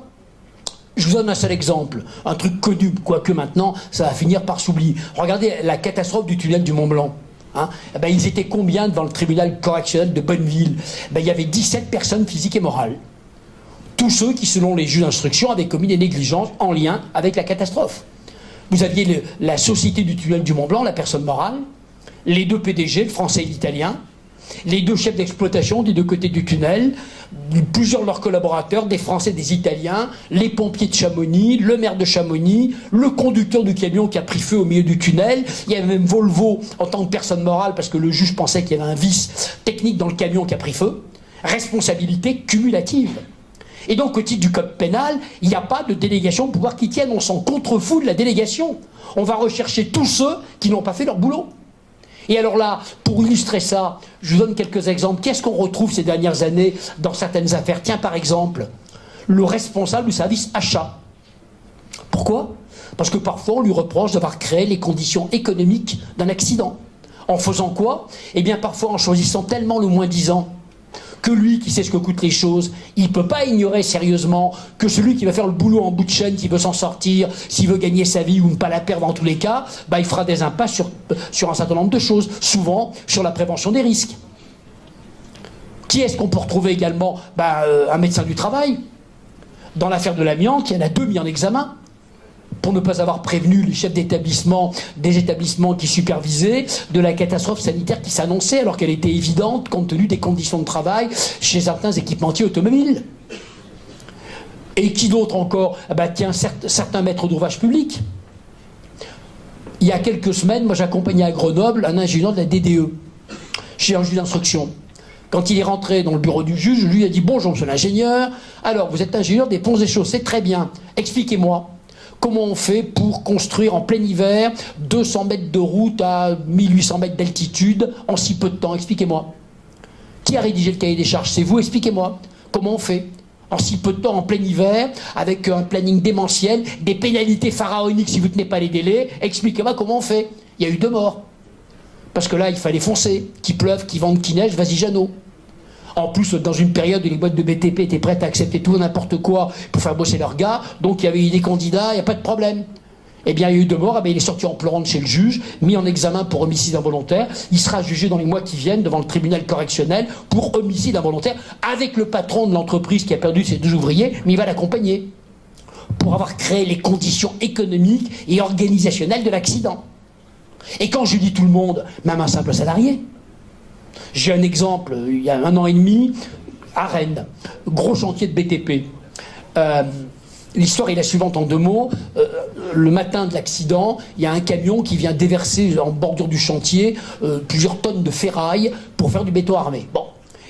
S2: Je vous donne un seul exemple, un truc connu, quoique maintenant, ça va finir par s'oublier. Regardez la catastrophe du tunnel du Mont-Blanc. Hein, ils étaient combien devant le tribunal correctionnel de Bonneville? Il y avait 17 personnes physiques et morales. Tous ceux qui, selon les juges d'instruction, avaient commis des négligences en lien avec la catastrophe. Vous aviez la société du tunnel du Mont-Blanc, la personne morale, les 2 PDG, le français et l'italien, les 2 chefs d'exploitation des 2 côtés du tunnel, plusieurs de leurs collaborateurs, des Français et des Italiens, les pompiers de Chamonix, le maire de Chamonix, le conducteur du camion qui a pris feu au milieu du tunnel. Il y avait même Volvo en tant que personne morale parce que le juge pensait qu'il y avait un vice technique dans le camion qui a pris feu. Responsabilité cumulative. Et donc au titre du Code pénal, il n'y a pas de délégation de pouvoir qui tienne. On s'en contrefout de la délégation. On va rechercher tous ceux qui n'ont pas fait leur boulot. Et alors là, pour illustrer ça, je vous donne quelques exemples. Qu'est-ce qu'on retrouve ces dernières années dans certaines affaires? Tiens, par exemple, le responsable du service achat. Pourquoi? Parce que parfois, on lui reproche d'avoir créé les conditions économiques d'un accident. En faisant quoi? Eh bien, parfois, en choisissant tellement le moins-disant que lui qui sait ce que coûtent les choses, il ne peut pas ignorer sérieusement que celui qui va faire le boulot en bout de chaîne, qui veut s'en sortir, s'il veut gagner sa vie ou ne pas la perdre en tous les cas, il fera des impasses sur un certain nombre de choses, souvent sur la prévention des risques. Qui est-ce qu'on peut retrouver également? Un médecin du travail. Dans l'affaire de l'amiante, il y en a 2 mis en examen. pour ne pas avoir prévenu les chefs d'établissement des établissements qui supervisaient de la catastrophe sanitaire qui s'annonçait alors qu'elle était évidente compte tenu des conditions de travail chez certains équipementiers automobiles. Et qui d'autre encore? Tiens, certains maîtres d'ouvrage public. Il y a quelques semaines, moi j'accompagnais à Grenoble un ingénieur de la DDE, chez un juge d'instruction. Quand il est rentré dans le bureau du juge, lui a dit « Bonjour, monsieur l'ingénieur, alors vous êtes ingénieur des ponts et chaussées, très bien. Expliquez-moi, comment on fait pour construire en plein hiver 200 mètres de route à 1800 mètres d'altitude en si peu de temps? Expliquez-moi. Qui a rédigé le cahier des charges? C'est vous, expliquez-moi. Comment on fait en si peu de temps, en plein hiver, avec un planning démentiel, des pénalités pharaoniques si vous ne tenez pas les délais? Expliquez-moi comment on fait. Il y a eu 2 morts. Parce que là, il fallait foncer. Qu'il pleuve, qu'il vente, qu'il neige, vas-y, Jeannot. En plus, dans une période où les boîtes de BTP étaient prêtes à accepter tout n'importe quoi pour faire bosser leurs gars, donc il y avait eu des candidats, il n'y a pas de problème. Eh bien, il y a eu 2 morts, il est sorti en pleurant de chez le juge, mis en examen pour homicide involontaire. Il sera jugé dans les mois qui viennent devant le tribunal correctionnel pour homicide involontaire avec le patron de l'entreprise qui a perdu ses 2 ouvriers, mais il va l'accompagner pour avoir créé les conditions économiques et organisationnelles de l'accident. Et quand je dis tout le monde, même un simple salarié. J'ai un exemple, il y a 1 an et demi, à Rennes, gros chantier de BTP. L'histoire est la suivante en 2 mots. Le matin de l'accident, il y a un camion qui vient déverser en bordure du chantier plusieurs tonnes de ferraille pour faire du béton armé. Bon.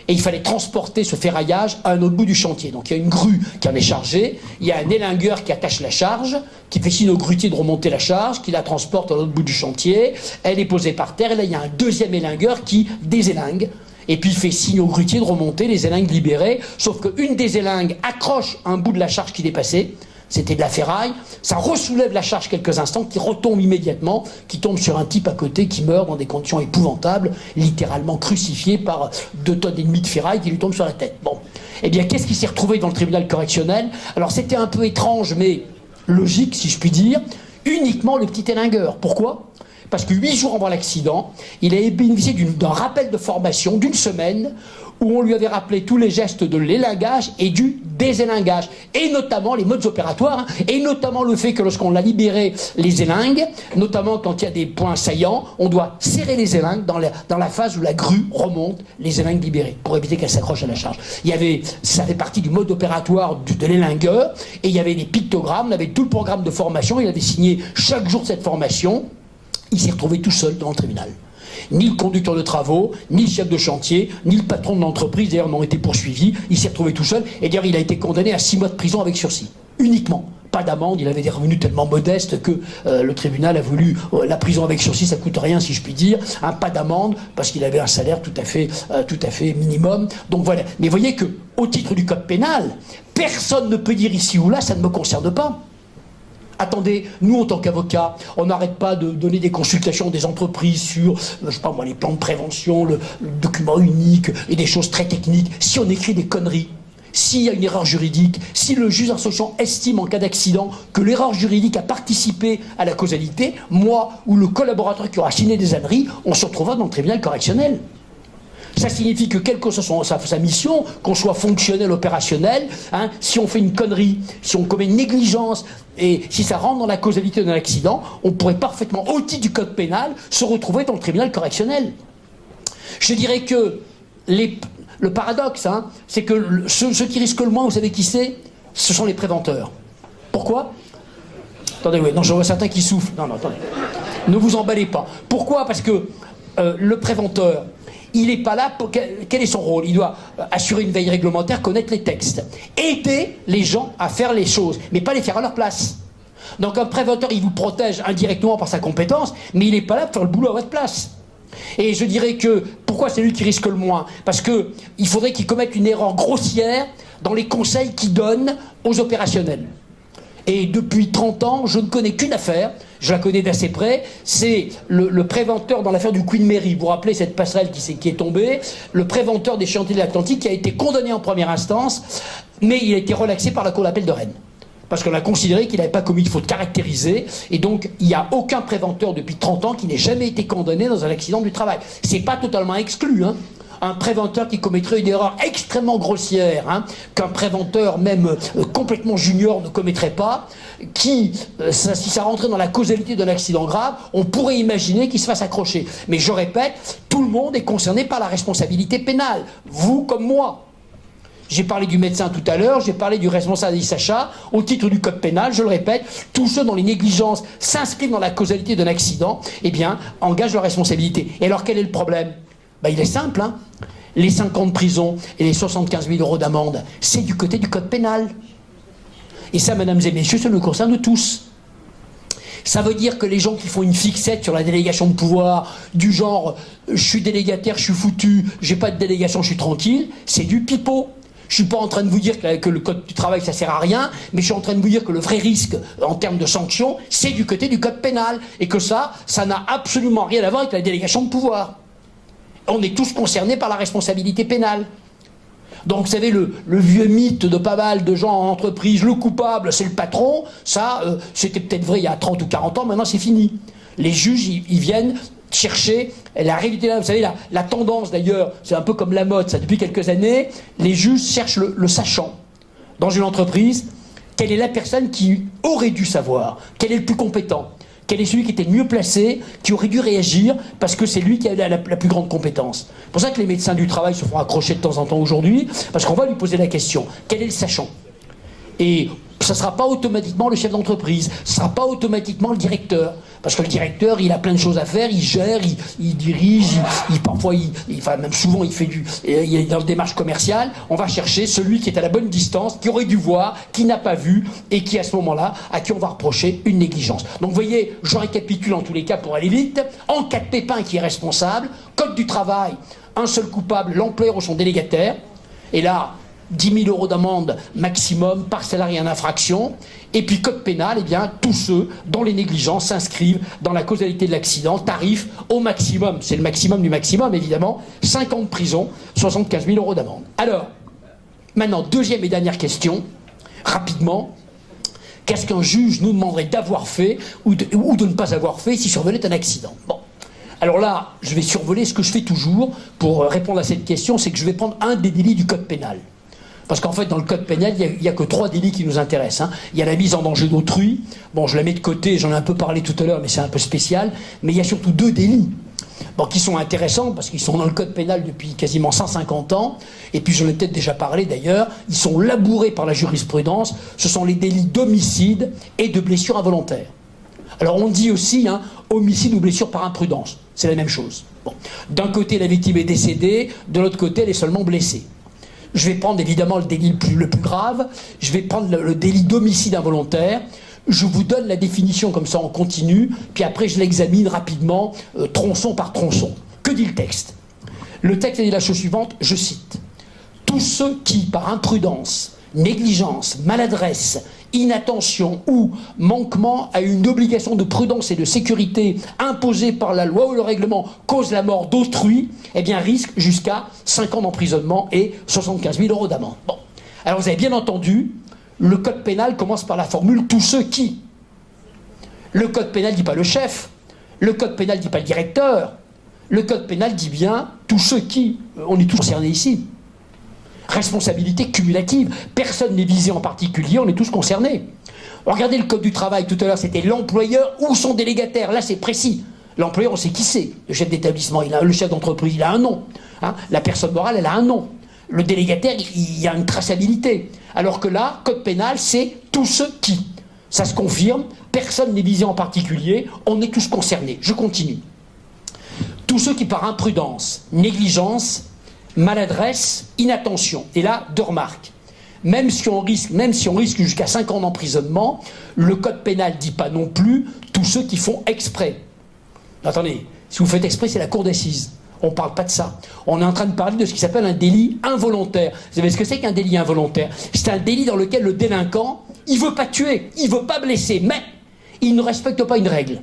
S2: Et il fallait transporter ce ferraillage à un autre bout du chantier. Donc il y a une grue qui en est chargée, il y a un élingueur qui attache la charge, qui fait signe au grutier de remonter la charge, qui la transporte à l'autre bout du chantier, elle est posée par terre, et là il y a un 2e élingueur qui désélingue, et puis il fait signe au grutier de remonter les élingues libérées, sauf qu'une des élingues accroche un bout de la charge qui dépassait, c'était de la ferraille, ça ressoulève la charge quelques instants, qui retombe immédiatement, qui tombe sur un type à côté qui meurt dans des conditions épouvantables, littéralement crucifié par 2,5 tonnes de ferraille qui lui tombent sur la tête. Bon. Eh bien, qu'est-ce qui s'est retrouvé dans le tribunal correctionnel? Alors, c'était un peu étrange, mais logique, si je puis dire, uniquement le petit élingueur. Pourquoi? Parce que 8 jours avant l'accident, il avait bénéficié d'un rappel de formation d'1 semaine où on lui avait rappelé tous les gestes de l'élingage et du désélingage, et notamment les modes opératoires, et notamment le fait que lorsqu'on a libéré les élingues, notamment quand il y a des points saillants, on doit serrer les élingues dans la phase où la grue remonte les élingues libérées, pour éviter qu'elles s'accrochent à la charge. Ça fait partie du mode opératoire de l'élingueur, et il y avait des pictogrammes, on avait tout le programme de formation, il avait signé chaque jour de cette formation. Il s'est retrouvé tout seul dans le tribunal. Ni le conducteur de travaux, ni le chef de chantier, ni le patron de l'entreprise, d'ailleurs, n'ont été poursuivis. Il s'est retrouvé tout seul. Et d'ailleurs, il a été condamné à 6 mois de prison avec sursis. Uniquement. Pas d'amende. Il avait des revenus tellement modestes que le tribunal a voulu... la prison avec sursis, ça coûte rien, si je puis dire. Pas d'amende, parce qu'il avait un salaire tout à fait minimum. Donc voilà. Mais voyez que, au titre du code pénal, personne ne peut dire ici ou là, ça ne me concerne pas. Attendez, nous en tant qu'avocats, on n'arrête pas de donner des consultations des entreprises sur, je sais pas moi, les plans de prévention, le document unique et des choses très techniques. Si on écrit des conneries, s'il y a une erreur juridique, si le juge d'instruction estime en cas d'accident que l'erreur juridique a participé à la causalité, moi ou le collaborateur qui aura signé des âneries, on se retrouvera dans le tribunal correctionnel. Ça signifie que quelle que soit sa mission, qu'on soit fonctionnel, opérationnel, si on fait une connerie, si on commet une négligence, et si ça rentre dans la causalité d'un accident, on pourrait parfaitement, au titre du code pénal, se retrouver dans le tribunal correctionnel. Je dirais que le paradoxe, c'est que ceux qui risquent le moins, vous savez qui c'est? Ce sont les préventeurs. Pourquoi? Attendez, oui, non, je vois certains qui soufflent. Non, attendez. Ne vous emballez pas. Pourquoi? Parce que le préventeur, il n'est pas là pour... Quel est son rôle? Il doit assurer une veille réglementaire, connaître les textes, aider les gens à faire les choses, mais pas les faire à leur place. Donc un préventeur, il vous protège indirectement par sa compétence, mais il n'est pas là pour faire le boulot à votre place. Et je dirais que, pourquoi c'est lui qui risque le moins? Parce qu'il faudrait qu'il commette une erreur grossière dans les conseils qu'il donne aux opérationnels. Et depuis 30 ans, je ne connais qu'une affaire, je la connais d'assez près, c'est le préventeur dans l'affaire du Queen Mary. Vous vous rappelez cette passerelle qui est tombée? Le préventeur des chantiers de l'Atlantique qui a été condamné en première instance, mais il a été relaxé par la Cour d'appel de Rennes. Parce qu'on a considéré qu'il n'avait pas commis de faute caractérisée, et donc il n'y a aucun préventeur depuis 30 ans qui n'ait jamais été condamné dans un accident du travail. C'est pas totalement exclu, un préventeur qui commettrait une erreur extrêmement grossière, hein, qu'un préventeur même complètement junior ne commettrait pas, si ça rentrait dans la causalité d'un accident grave, on pourrait imaginer qu'il se fasse accrocher. Mais je répète, tout le monde est concerné par la responsabilité pénale, vous comme moi. J'ai parlé du médecin tout à l'heure, j'ai parlé du responsable d'ISACHA, au titre du code pénal, je le répète, tous ceux dont les négligences s'inscrivent dans la causalité d'un accident, eh bien, engagent leur responsabilité. Et alors, quel est le problème? Il est simple, hein. Les 5 ans de prison et les 75 000 € d'amende, c'est du côté du code pénal. Et ça, mesdames et messieurs, ça nous concerne tous. Ça veut dire que les gens qui font une fixette sur la délégation de pouvoir, du genre « je suis délégataire, je suis foutu, j'ai pas de délégation, je suis tranquille », c'est du pipeau. Je suis pas en train de vous dire que le code du travail ça sert à rien, mais je suis en train de vous dire que le vrai risque en termes de sanctions, c'est du côté du code pénal. Et que ça n'a absolument rien à voir avec la délégation de pouvoir. On est tous concernés par la responsabilité pénale. Donc vous savez, le vieux mythe de pas mal de gens en entreprise, le coupable c'est le patron, ça c'était peut-être vrai il y a 30 ou 40 ans, maintenant c'est fini. Les juges, ils viennent chercher la réalité. Vous savez, la tendance d'ailleurs, c'est un peu comme la mode, ça depuis quelques années, les juges cherchent le sachant. Dans une entreprise, quelle est la personne qui aurait dû savoir, quel est le plus compétent, quel est celui qui était le mieux placé, qui aurait dû réagir, parce que c'est lui qui a la plus grande compétence. C'est pour ça que les médecins du travail se font accrocher de temps en temps aujourd'hui, parce qu'on va lui poser la question, quel est le sachant? Et ça ne sera pas automatiquement le chef d'entreprise, ce ne sera pas automatiquement le directeur. Parce que le directeur, il a plein de choses à faire, il gère, il dirige, parfois, enfin même souvent, il est dans une démarche commerciale. On va chercher celui qui est à la bonne distance, qui aurait dû voir, qui n'a pas vu, et qui à ce moment-là, à qui on va reprocher une négligence. Donc vous voyez, je récapitule en tous les cas pour aller vite. En cas de pépin qui est responsable, code du travail, un seul coupable, l'employeur ou son délégataire. Et là, 10 000 € d'amende maximum par salarié en infraction. Et puis code pénal, eh bien, tous ceux dont les négligences s'inscrivent dans la causalité de l'accident, tarif au maximum, c'est le maximum du maximum évidemment, 5 ans de prison, 75 000 € d'amende. Alors, maintenant, deuxième et dernière question, rapidement, qu'est-ce qu'un juge nous demanderait d'avoir fait ou de ne pas avoir fait si survenait un accident? Bon. Alors là, je vais survoler ce que je fais toujours pour répondre à cette question, c'est que je vais prendre un des délits du code pénal. Parce qu'en fait, dans le code pénal, il n'y a que 3 délits qui nous intéressent. Hein. Il y a la mise en danger d'autrui. Bon, je la mets de côté, j'en ai un peu parlé tout à l'heure, mais c'est un peu spécial. Mais il y a surtout 2 délits. Bon, qui sont intéressants, parce qu'ils sont dans le code pénal depuis quasiment 150 ans. Et puis, j'en ai peut-être déjà parlé d'ailleurs. Ils sont labourés par la jurisprudence. Ce sont les délits d'homicide et de blessure involontaire. Alors, on dit aussi homicide ou blessure par imprudence. C'est la même chose. Bon. D'un côté, la victime est décédée. De l'autre côté, elle est seulement blessée. Je vais prendre évidemment le délit le plus grave, je vais prendre le délit d'homicide involontaire, je vous donne la définition comme ça en continu, puis après je l'examine rapidement, tronçon par tronçon. Que dit le texte? Le texte dit la chose suivante, je cite. Tous ceux qui, par imprudence, négligence, maladresse, inattention ou manquement à une obligation de prudence et de sécurité imposée par la loi ou le règlement cause la mort d'autrui, eh bien risque jusqu'à 5 ans d'emprisonnement et 75 000 € d'amende. Bon. Alors vous avez bien entendu, le code pénal commence par la formule « tous ceux qui ». Le code pénal ne dit pas le chef, le code pénal ne dit pas le directeur, le code pénal dit bien « tous ceux qui ». On est tous concernés ici. Responsabilité cumulative. Personne n'est visé en particulier, on est tous concernés. Regardez le code du travail, tout à l'heure c'était l'employeur ou son délégataire, là c'est précis. L'employeur on sait qui c'est, le chef d'établissement, le chef d'entreprise, il a un nom. Hein. La personne morale, elle a un nom. Le délégataire, il y a une traçabilité. Alors que là, code pénal, c'est tous ceux qui. Ça se confirme, personne n'est visé en particulier, on est tous concernés. Je continue. Tous ceux qui par imprudence, négligence, maladresse, inattention. Et là, 2 remarques. Même si on risque jusqu'à 5 ans d'emprisonnement, le code pénal ne dit pas non plus tous ceux qui font exprès. Attendez, si vous faites exprès, c'est la cour d'assises. On ne parle pas de ça. On est en train de parler de ce qui s'appelle un délit involontaire. Vous savez ce que c'est qu'un délit involontaire? C'est un délit dans lequel le délinquant, il ne veut pas tuer, il ne veut pas blesser, mais il ne respecte pas une règle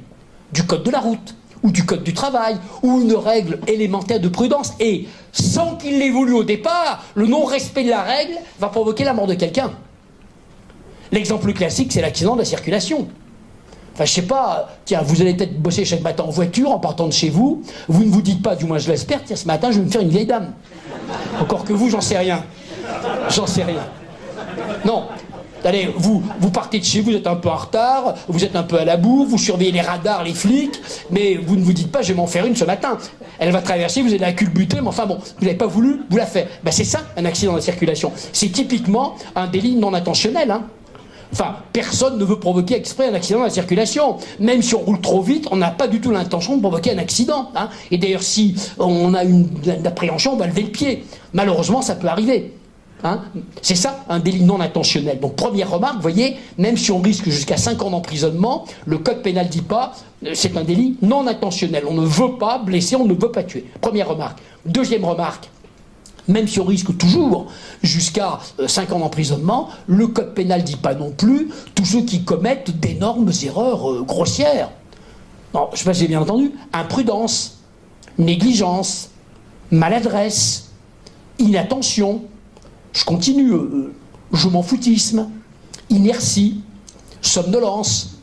S2: du code de la route, ou du code du travail, ou une règle élémentaire de prudence, et sans qu'il l'ait voulu au départ, le non-respect de la règle va provoquer la mort de quelqu'un. L'exemple classique, c'est l'accident de la circulation. Enfin, je sais pas, tiens, vous allez peut-être bosser chaque matin en voiture, en partant de chez vous. Vous ne vous dites pas, du moins je l'espère, tiens, ce matin, je vais me faire une vieille dame. Encore que vous, j'en sais rien. J'en sais rien. Non. Allez, vous partez de chez vous, vous êtes un peu en retard, vous êtes un peu à la bourre, vous surveillez les radars, les flics, mais vous ne vous dites pas, je vais m'en faire une ce matin. Elle va traverser, vous allez la culbuter, mais enfin bon, vous n'avez pas voulu, vous la faites. Ben c'est ça, un accident de la circulation. C'est typiquement un délit non intentionnel, hein. Enfin, personne ne veut provoquer exprès un accident de la circulation. Même si on roule trop vite, on n'a pas du tout l'intention de provoquer un accident, hein. Et d'ailleurs, si on a une appréhension, on va lever le pied. Malheureusement, ça peut arriver. Hein, c'est ça, un délit non intentionnel. Donc première remarque, vous voyez, même si on risque jusqu'à 5 ans d'emprisonnement, le code pénal dit pas, c'est un délit non intentionnel. On ne veut pas blesser, on ne veut pas tuer. Première remarque. Deuxième remarque, même si on risque toujours jusqu'à 5 ans d'emprisonnement, le code pénal dit pas non plus tous ceux qui commettent d'énormes erreurs grossières. Non, je sais pas si j'ai bien entendu. Imprudence, négligence, maladresse, inattention. Je continue, je m'en foutisme, inertie, somnolence,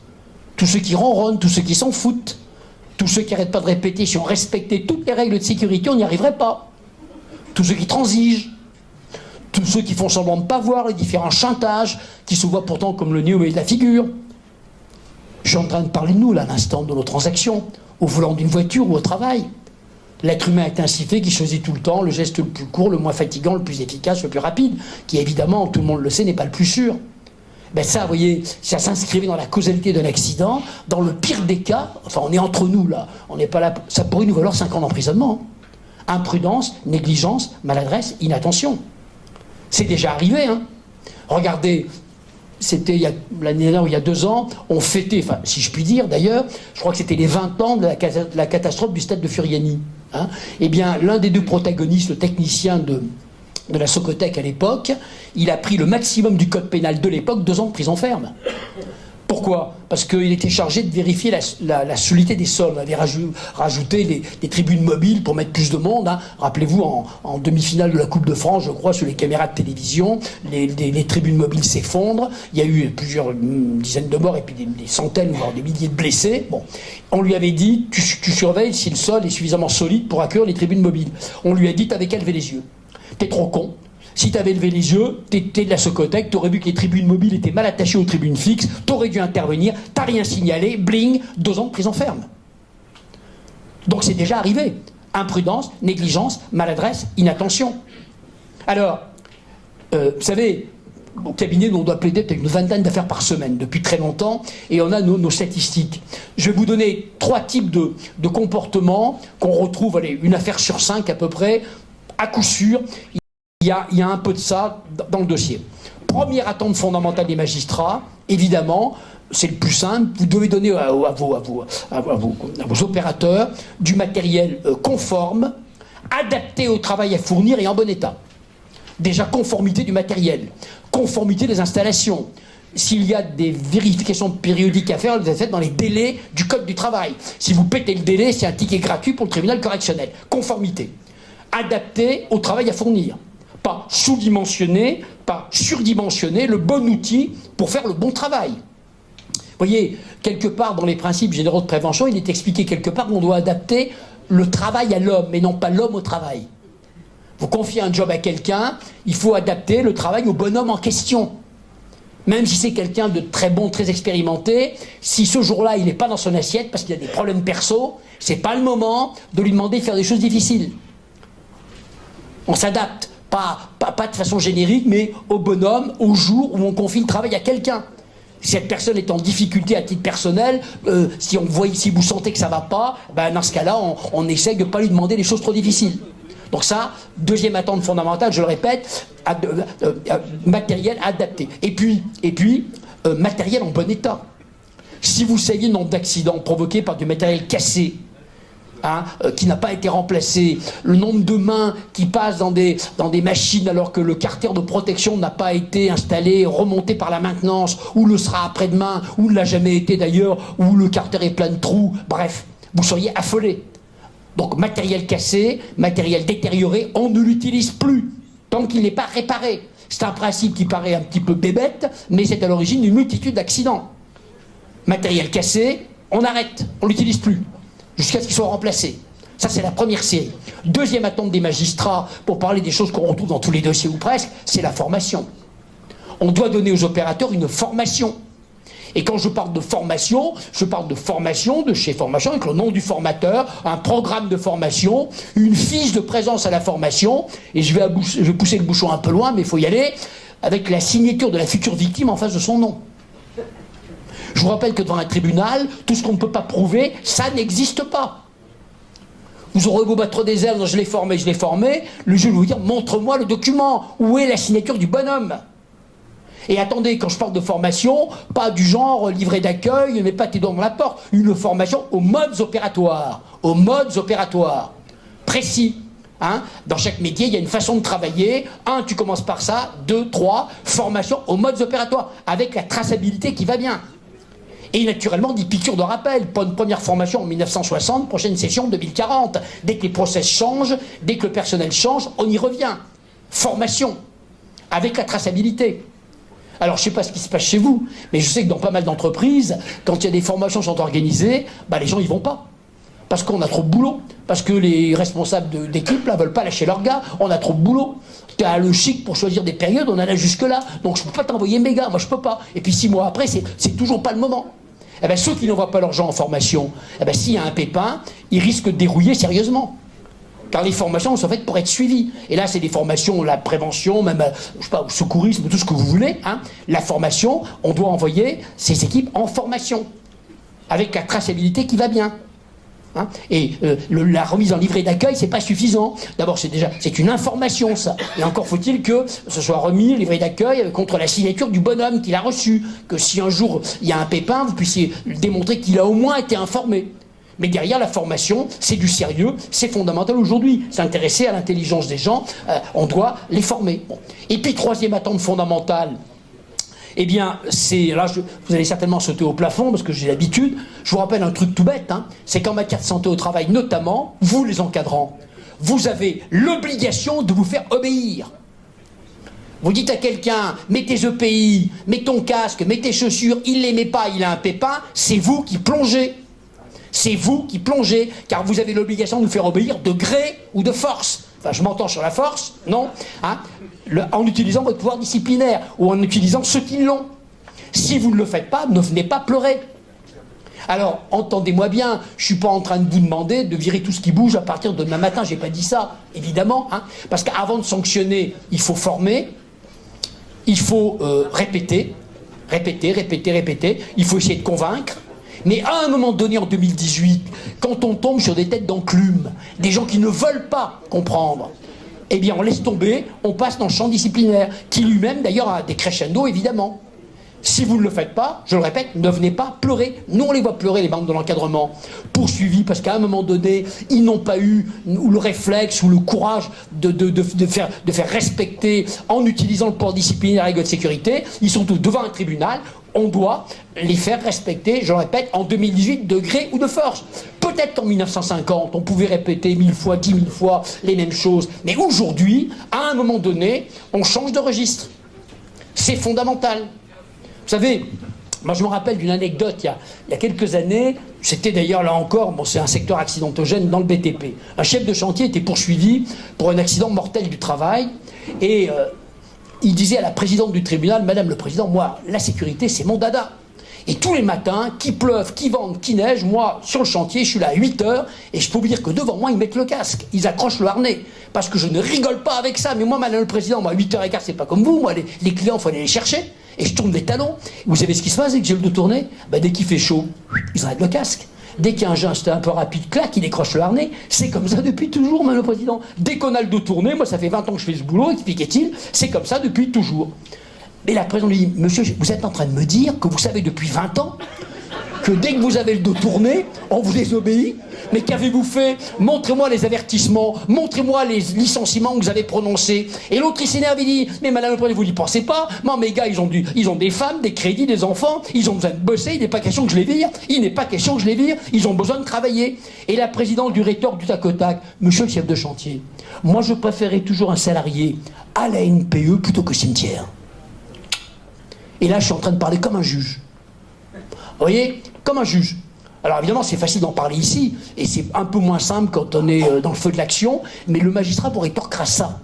S2: tous ceux qui ronronnent, tous ceux qui s'en foutent, tous ceux qui n'arrêtent pas de répéter, si on respectait toutes les règles de sécurité, on n'y arriverait pas. Tous ceux qui transigent, tous ceux qui font semblant de ne pas voir les différents chantages, qui se voient pourtant comme le nez au milieu de la figure. Je suis en train de parler de nous, là, à l'instant de nos transactions, au volant d'une voiture ou au travail. L'être humain est ainsi fait qu'il choisit tout le temps le geste le plus court, le moins fatigant, le plus efficace, le plus rapide, qui évidemment, tout le monde le sait, n'est pas le plus sûr. Ben ça, vous voyez, ça s'inscrivait dans la causalité d'un accident. Dans le pire des cas, enfin on est entre nous là, on n'est pas là, ça pourrait nous valoir 5 ans d'emprisonnement. Imprudence, négligence, maladresse, inattention. C'est déjà arrivé, hein. Regardez, c'était l'année dernière ou il y a 2 ans, on fêtait, enfin si je puis dire d'ailleurs, je crois que c'était les 20 ans de la catastrophe du stade de Furiani. Hein. Eh bien, l'un des 2 protagonistes, le technicien de la Socotec à l'époque, il a pris le maximum du code pénal de l'époque, 2 ans de prison ferme. Pourquoi? Parce qu'il était chargé de vérifier la solidité des sols. On avait rajouté des tribunes mobiles pour mettre plus de monde. Hein. Rappelez-vous, en demi-finale de la Coupe de France, je crois, sur les caméras de télévision, les tribunes mobiles s'effondrent. Il y a eu plusieurs dizaines de morts et puis des centaines, voire des milliers de blessés. Bon. On lui avait dit, tu surveilles si le sol est suffisamment solide pour accueillir les tribunes mobiles. On lui a dit, t'avais qu'à lever les yeux. T'es trop con. Si tu avais levé les yeux, t'étais de la Socotec, t'aurais vu que les tribunes mobiles étaient mal attachées aux tribunes fixes, t'aurais dû intervenir, t'as rien signalé, bling, 2 ans de prison ferme. Donc c'est déjà arrivé. Imprudence, négligence, maladresse, inattention. Alors, vous savez, au cabinet, on doit plaider peut-être une 20aine d'affaires par semaine, depuis très longtemps, et on a nos statistiques. Je vais vous donner 3 types de comportements qu'on retrouve, allez, 1 affaire sur 5 à peu près, à coup sûr. Il y a un peu de ça dans le dossier. Première attente fondamentale des magistrats, évidemment, c'est le plus simple, vous devez donner à vos opérateurs du matériel conforme, adapté au travail à fournir et en bon état. Déjà, conformité du matériel, conformité des installations. S'il y a des vérifications périodiques à faire, vous les faites dans les délais du code du travail. Si vous pétez le délai, c'est un ticket gratuit pour le tribunal correctionnel. Conformité. Adapté au travail à fournir. Pas sous-dimensionné, pas surdimensionné, le bon outil pour faire le bon travail. Vous voyez, quelque part dans les principes généraux de prévention, il est expliqué quelque part qu'on doit adapter le travail à l'homme, mais non pas l'homme au travail. Vous confiez un job à quelqu'un, il faut adapter le travail au bonhomme en question. Même si c'est quelqu'un de très bon, très expérimenté, si ce jour-là il n'est pas dans son assiette parce qu'il y a des problèmes perso, c'est pas le moment de lui demander de faire des choses difficiles. On s'adapte. Pas de façon générique, mais au bonhomme, au jour où on confie le travail à quelqu'un. Si cette personne est en difficulté à titre personnel, si vous sentez que ça ne va pas, ben dans ce cas-là, on essaye de ne pas lui demander des choses trop difficiles. Donc ça, deuxième attente fondamentale, je le répète, matériel adapté. Et puis matériel en bon état. Si vous savez le nombre d'accidents provoqués par du matériel cassé, qui n'a pas été remplacé, le nombre de mains qui passent dans des machines alors que le carter de protection n'a pas été installé, remonté par la maintenance, ou le sera après-demain, ou ne l'a jamais été d'ailleurs, ou le carter est plein de trous, bref, vous seriez affolé. Donc matériel cassé, matériel détérioré, on ne l'utilise plus, tant qu'il n'est pas réparé. C'est un principe qui paraît un petit peu bébête, mais c'est à l'origine d'une multitude d'accidents. Matériel cassé, on arrête, on l'utilise plus, jusqu'à ce qu'il soit remplacé. Ça, c'est la première série. Deuxième attente des magistrats, pour parler des choses qu'on retrouve dans tous les dossiers ou presque, c'est la formation. On doit donner aux opérateurs une formation. Et quand je parle de formation, de chez Formation, avec le nom du formateur, un programme de formation, une fiche de présence à la formation, et je vais pousser le bouchon un peu loin, mais il faut y aller, avec la signature de la future victime en face de son nom. Je vous rappelle que devant un tribunal, tout ce qu'on ne peut pas prouver, ça n'existe pas. Vous aurez beau battre des ailes, je l'ai formé, le juge va vous dire, montre-moi le document, où est la signature du bonhomme? Et attendez, quand je parle de formation, pas du genre livret d'accueil, ne mets pas tes doigts dans la porte, une formation aux modes opératoires, précis. Hein? Dans chaque métier, il y a une façon de travailler. 1, tu commences par ça. 2, 3, formation aux modes opératoires, avec la traçabilité qui va bien. Et naturellement, des piqûres de rappel. Pas une première formation en 1960, prochaine session en 2040. Dès que les process changent, dès que le personnel change, on y revient. Formation, avec la traçabilité. Alors, je ne sais pas ce qui se passe chez vous, mais je sais que dans pas mal d'entreprises, quand il y a des formations qui sont organisées, les gens n'y vont pas. Parce qu'on a trop de boulot. Parce que les responsables d'équipe ne veulent pas lâcher leurs gars. On a trop de boulot. Tu as le chic pour choisir des périodes, on en a jusque-là. Donc je ne peux pas t'envoyer mes gars, moi je peux pas. Et puis 6 mois après, c'est toujours pas le moment. Eh bien, ceux qui n'envoient pas leurs gens en formation, s'il y a un pépin, ils risquent de dérouiller sérieusement. Car les formations sont faites pour être suivies. Et là, c'est des formations, la prévention, même, je sais pas, au secourisme, tout ce que vous voulez. Hein. La formation, on doit envoyer ces équipes en formation. Avec la traçabilité qui va bien. Hein. Et la remise en livret d'accueil, c'est pas suffisant. D'abord, c'est une information, ça. Et encore faut-il que ce soit remis, le livret d'accueil, contre la signature du bonhomme qui l'a reçu. Que si un jour il y a un pépin, vous puissiez démontrer qu'il a au moins été informé. Mais derrière, la formation, c'est du sérieux, c'est fondamental aujourd'hui. S'intéresser à l'intelligence des gens, on doit les former. Bon. Et puis, troisième attente fondamentale, eh bien, vous allez certainement sauter au plafond, parce que j'ai l'habitude. Je vous rappelle un truc tout bête, hein, c'est qu'en matière de santé au travail, notamment, vous les encadrants, vous avez l'obligation de vous faire obéir. Vous dites à quelqu'un, mets tes EPI, mets ton casque, mets tes chaussures, il ne les met pas, il a un pépin, c'est vous qui plongez. C'est vous qui plongez, car vous avez l'obligation de nous faire obéir de gré ou de force. Enfin, je m'entends sur la force, non hein, en utilisant votre pouvoir disciplinaire, ou en utilisant ceux qui l'ont. Si vous ne le faites pas, ne venez pas pleurer. Alors, entendez-moi bien, je ne suis pas en train de vous demander de virer tout ce qui bouge à partir de demain matin, je n'ai pas dit ça, évidemment, hein, parce qu'avant de sanctionner, il faut former, il faut répéter, il faut essayer de convaincre. Mais à un moment donné, en 2018, quand on tombe sur des têtes d'enclume, des gens qui ne veulent pas comprendre, eh bien on laisse tomber, on passe dans le champ disciplinaire, qui lui-même d'ailleurs a des crescendo évidemment. Si vous ne le faites pas, je le répète, ne venez pas pleurer. Nous on les voit pleurer, les membres de l'encadrement, poursuivis parce qu'à un moment donné, ils n'ont pas eu ou le réflexe ou le courage de faire respecter, en utilisant le pouvoir disciplinaire, la règle de sécurité, ils sont tous devant un tribunal. On doit les faire respecter, je le répète, en 2018, de gré ou de force. Peut-être qu'en 1950, on pouvait répéter 1000 fois, 10 000 fois les mêmes choses. Mais aujourd'hui, à un moment donné, on change de registre. C'est fondamental. Vous savez, moi je me rappelle d'une anecdote, il y a quelques années, c'était d'ailleurs là encore, c'est un secteur accidentogène dans le BTP. Un chef de chantier était poursuivi pour un accident mortel du travail, et il disait à la présidente du tribunal, Madame le Président, moi, la sécurité, c'est mon dada. Et tous les matins, qu'il pleuve, qu'il vente, qu'il neige, moi, sur le chantier, je suis là à 8 heures, et je peux vous dire que devant moi, ils mettent le casque, ils accrochent le harnais, parce que je ne rigole pas avec ça. Mais moi, Madame le Président, moi, 8h15, c'est pas comme vous, moi, les clients, il faut aller les chercher, et je tourne les talons. Vous savez ce qui se passe dès que j'ai le dos tourné? Dès qu'il fait chaud, ils arrêtent le casque. Dès qu'il y a un geste un peu rapide, clac, il décroche le harnais. C'est comme ça depuis toujours, Madame le Président. Dès qu'on a le dos tourné, moi ça fait 20 ans que je fais ce boulot, expliquait-il, c'est comme ça depuis toujours. Mais la présidente lui dit, monsieur, vous êtes en train de me dire que vous savez depuis 20 ans que dès que vous avez le dos tourné, on vous désobéit? Mais qu'avez-vous fait? Montrez-moi les avertissements, montrez-moi les licenciements que vous avez prononcés. Et l'autre, il s'énerve, il dit, mais Madame le Président, vous n'y pensez pas? Moi, mes gars, ils ont des femmes, des crédits, des enfants, ils ont besoin de bosser, il n'est pas question que je les vire, ils ont besoin de travailler. Et la présidente du rétorque du tac au tac, monsieur le chef de chantier, moi je préférais toujours un salarié à la NPE plutôt que cimetière. Et là, je suis en train de parler comme un juge. voyez, comme un juge. Alors évidemment, c'est facile d'en parler ici, et c'est un peu moins simple quand on est dans le feu de l'action, mais le magistrat pourrait torquer ça.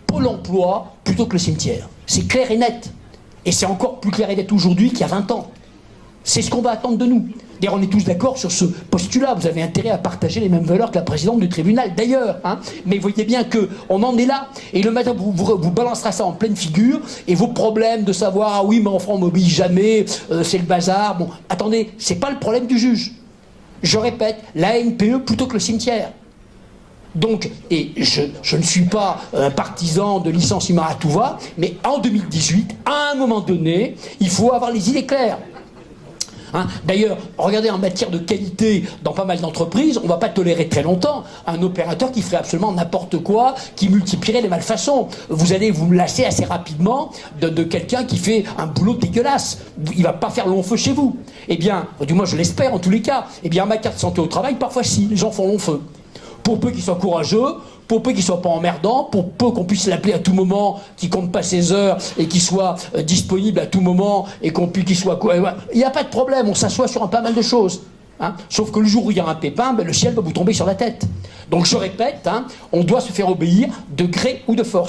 S2: Pôle emploi plutôt que le cimetière. C'est clair et net. Et c'est encore plus clair et net aujourd'hui qu'il y a 20 ans. C'est ce qu'on va attendre de nous. D'ailleurs, on est tous d'accord sur ce postulat. Vous avez intérêt à partager les mêmes valeurs que la présidente du tribunal, d'ailleurs. Hein. Mais vous voyez bien qu'on en est là. Et le matin, vous balancerez ça en pleine figure. Et vos problèmes de savoir, ah oui, mais enfin, on m'oblige jamais, c'est le bazar. Bon, attendez, c'est pas le problème du juge. Je répète, la NPE plutôt que le cimetière. Donc, et je ne suis pas un partisan de licenciement à tout va, mais en 2018, à un moment donné, il faut avoir les idées claires. Hein. D'ailleurs, regardez, en matière de qualité, dans pas mal d'entreprises, on ne va pas tolérer très longtemps un opérateur qui ferait absolument n'importe quoi, qui multiplierait les malfaçons. Vous allez vous lasser assez rapidement de quelqu'un qui fait un boulot dégueulasse. Il ne va pas faire long feu chez vous. Eh bien, du moins je l'espère en tous les cas, eh bien en matière de santé au travail, parfois si, les gens font long feu. Pour peu qu'ils soient courageux, pour peu qu'il ne soit pas emmerdant, pour peu qu'on puisse l'appeler à tout moment, qu'il ne compte pas ses heures et qu'il soit disponible à tout moment et qu'il soit... Il n'y a pas de problème, on s'assoit sur pas mal de choses. Hein. Sauf que le jour où il y a un pépin, le ciel va vous tomber sur la tête. Donc je répète, hein, on doit se faire obéir de gré ou de force.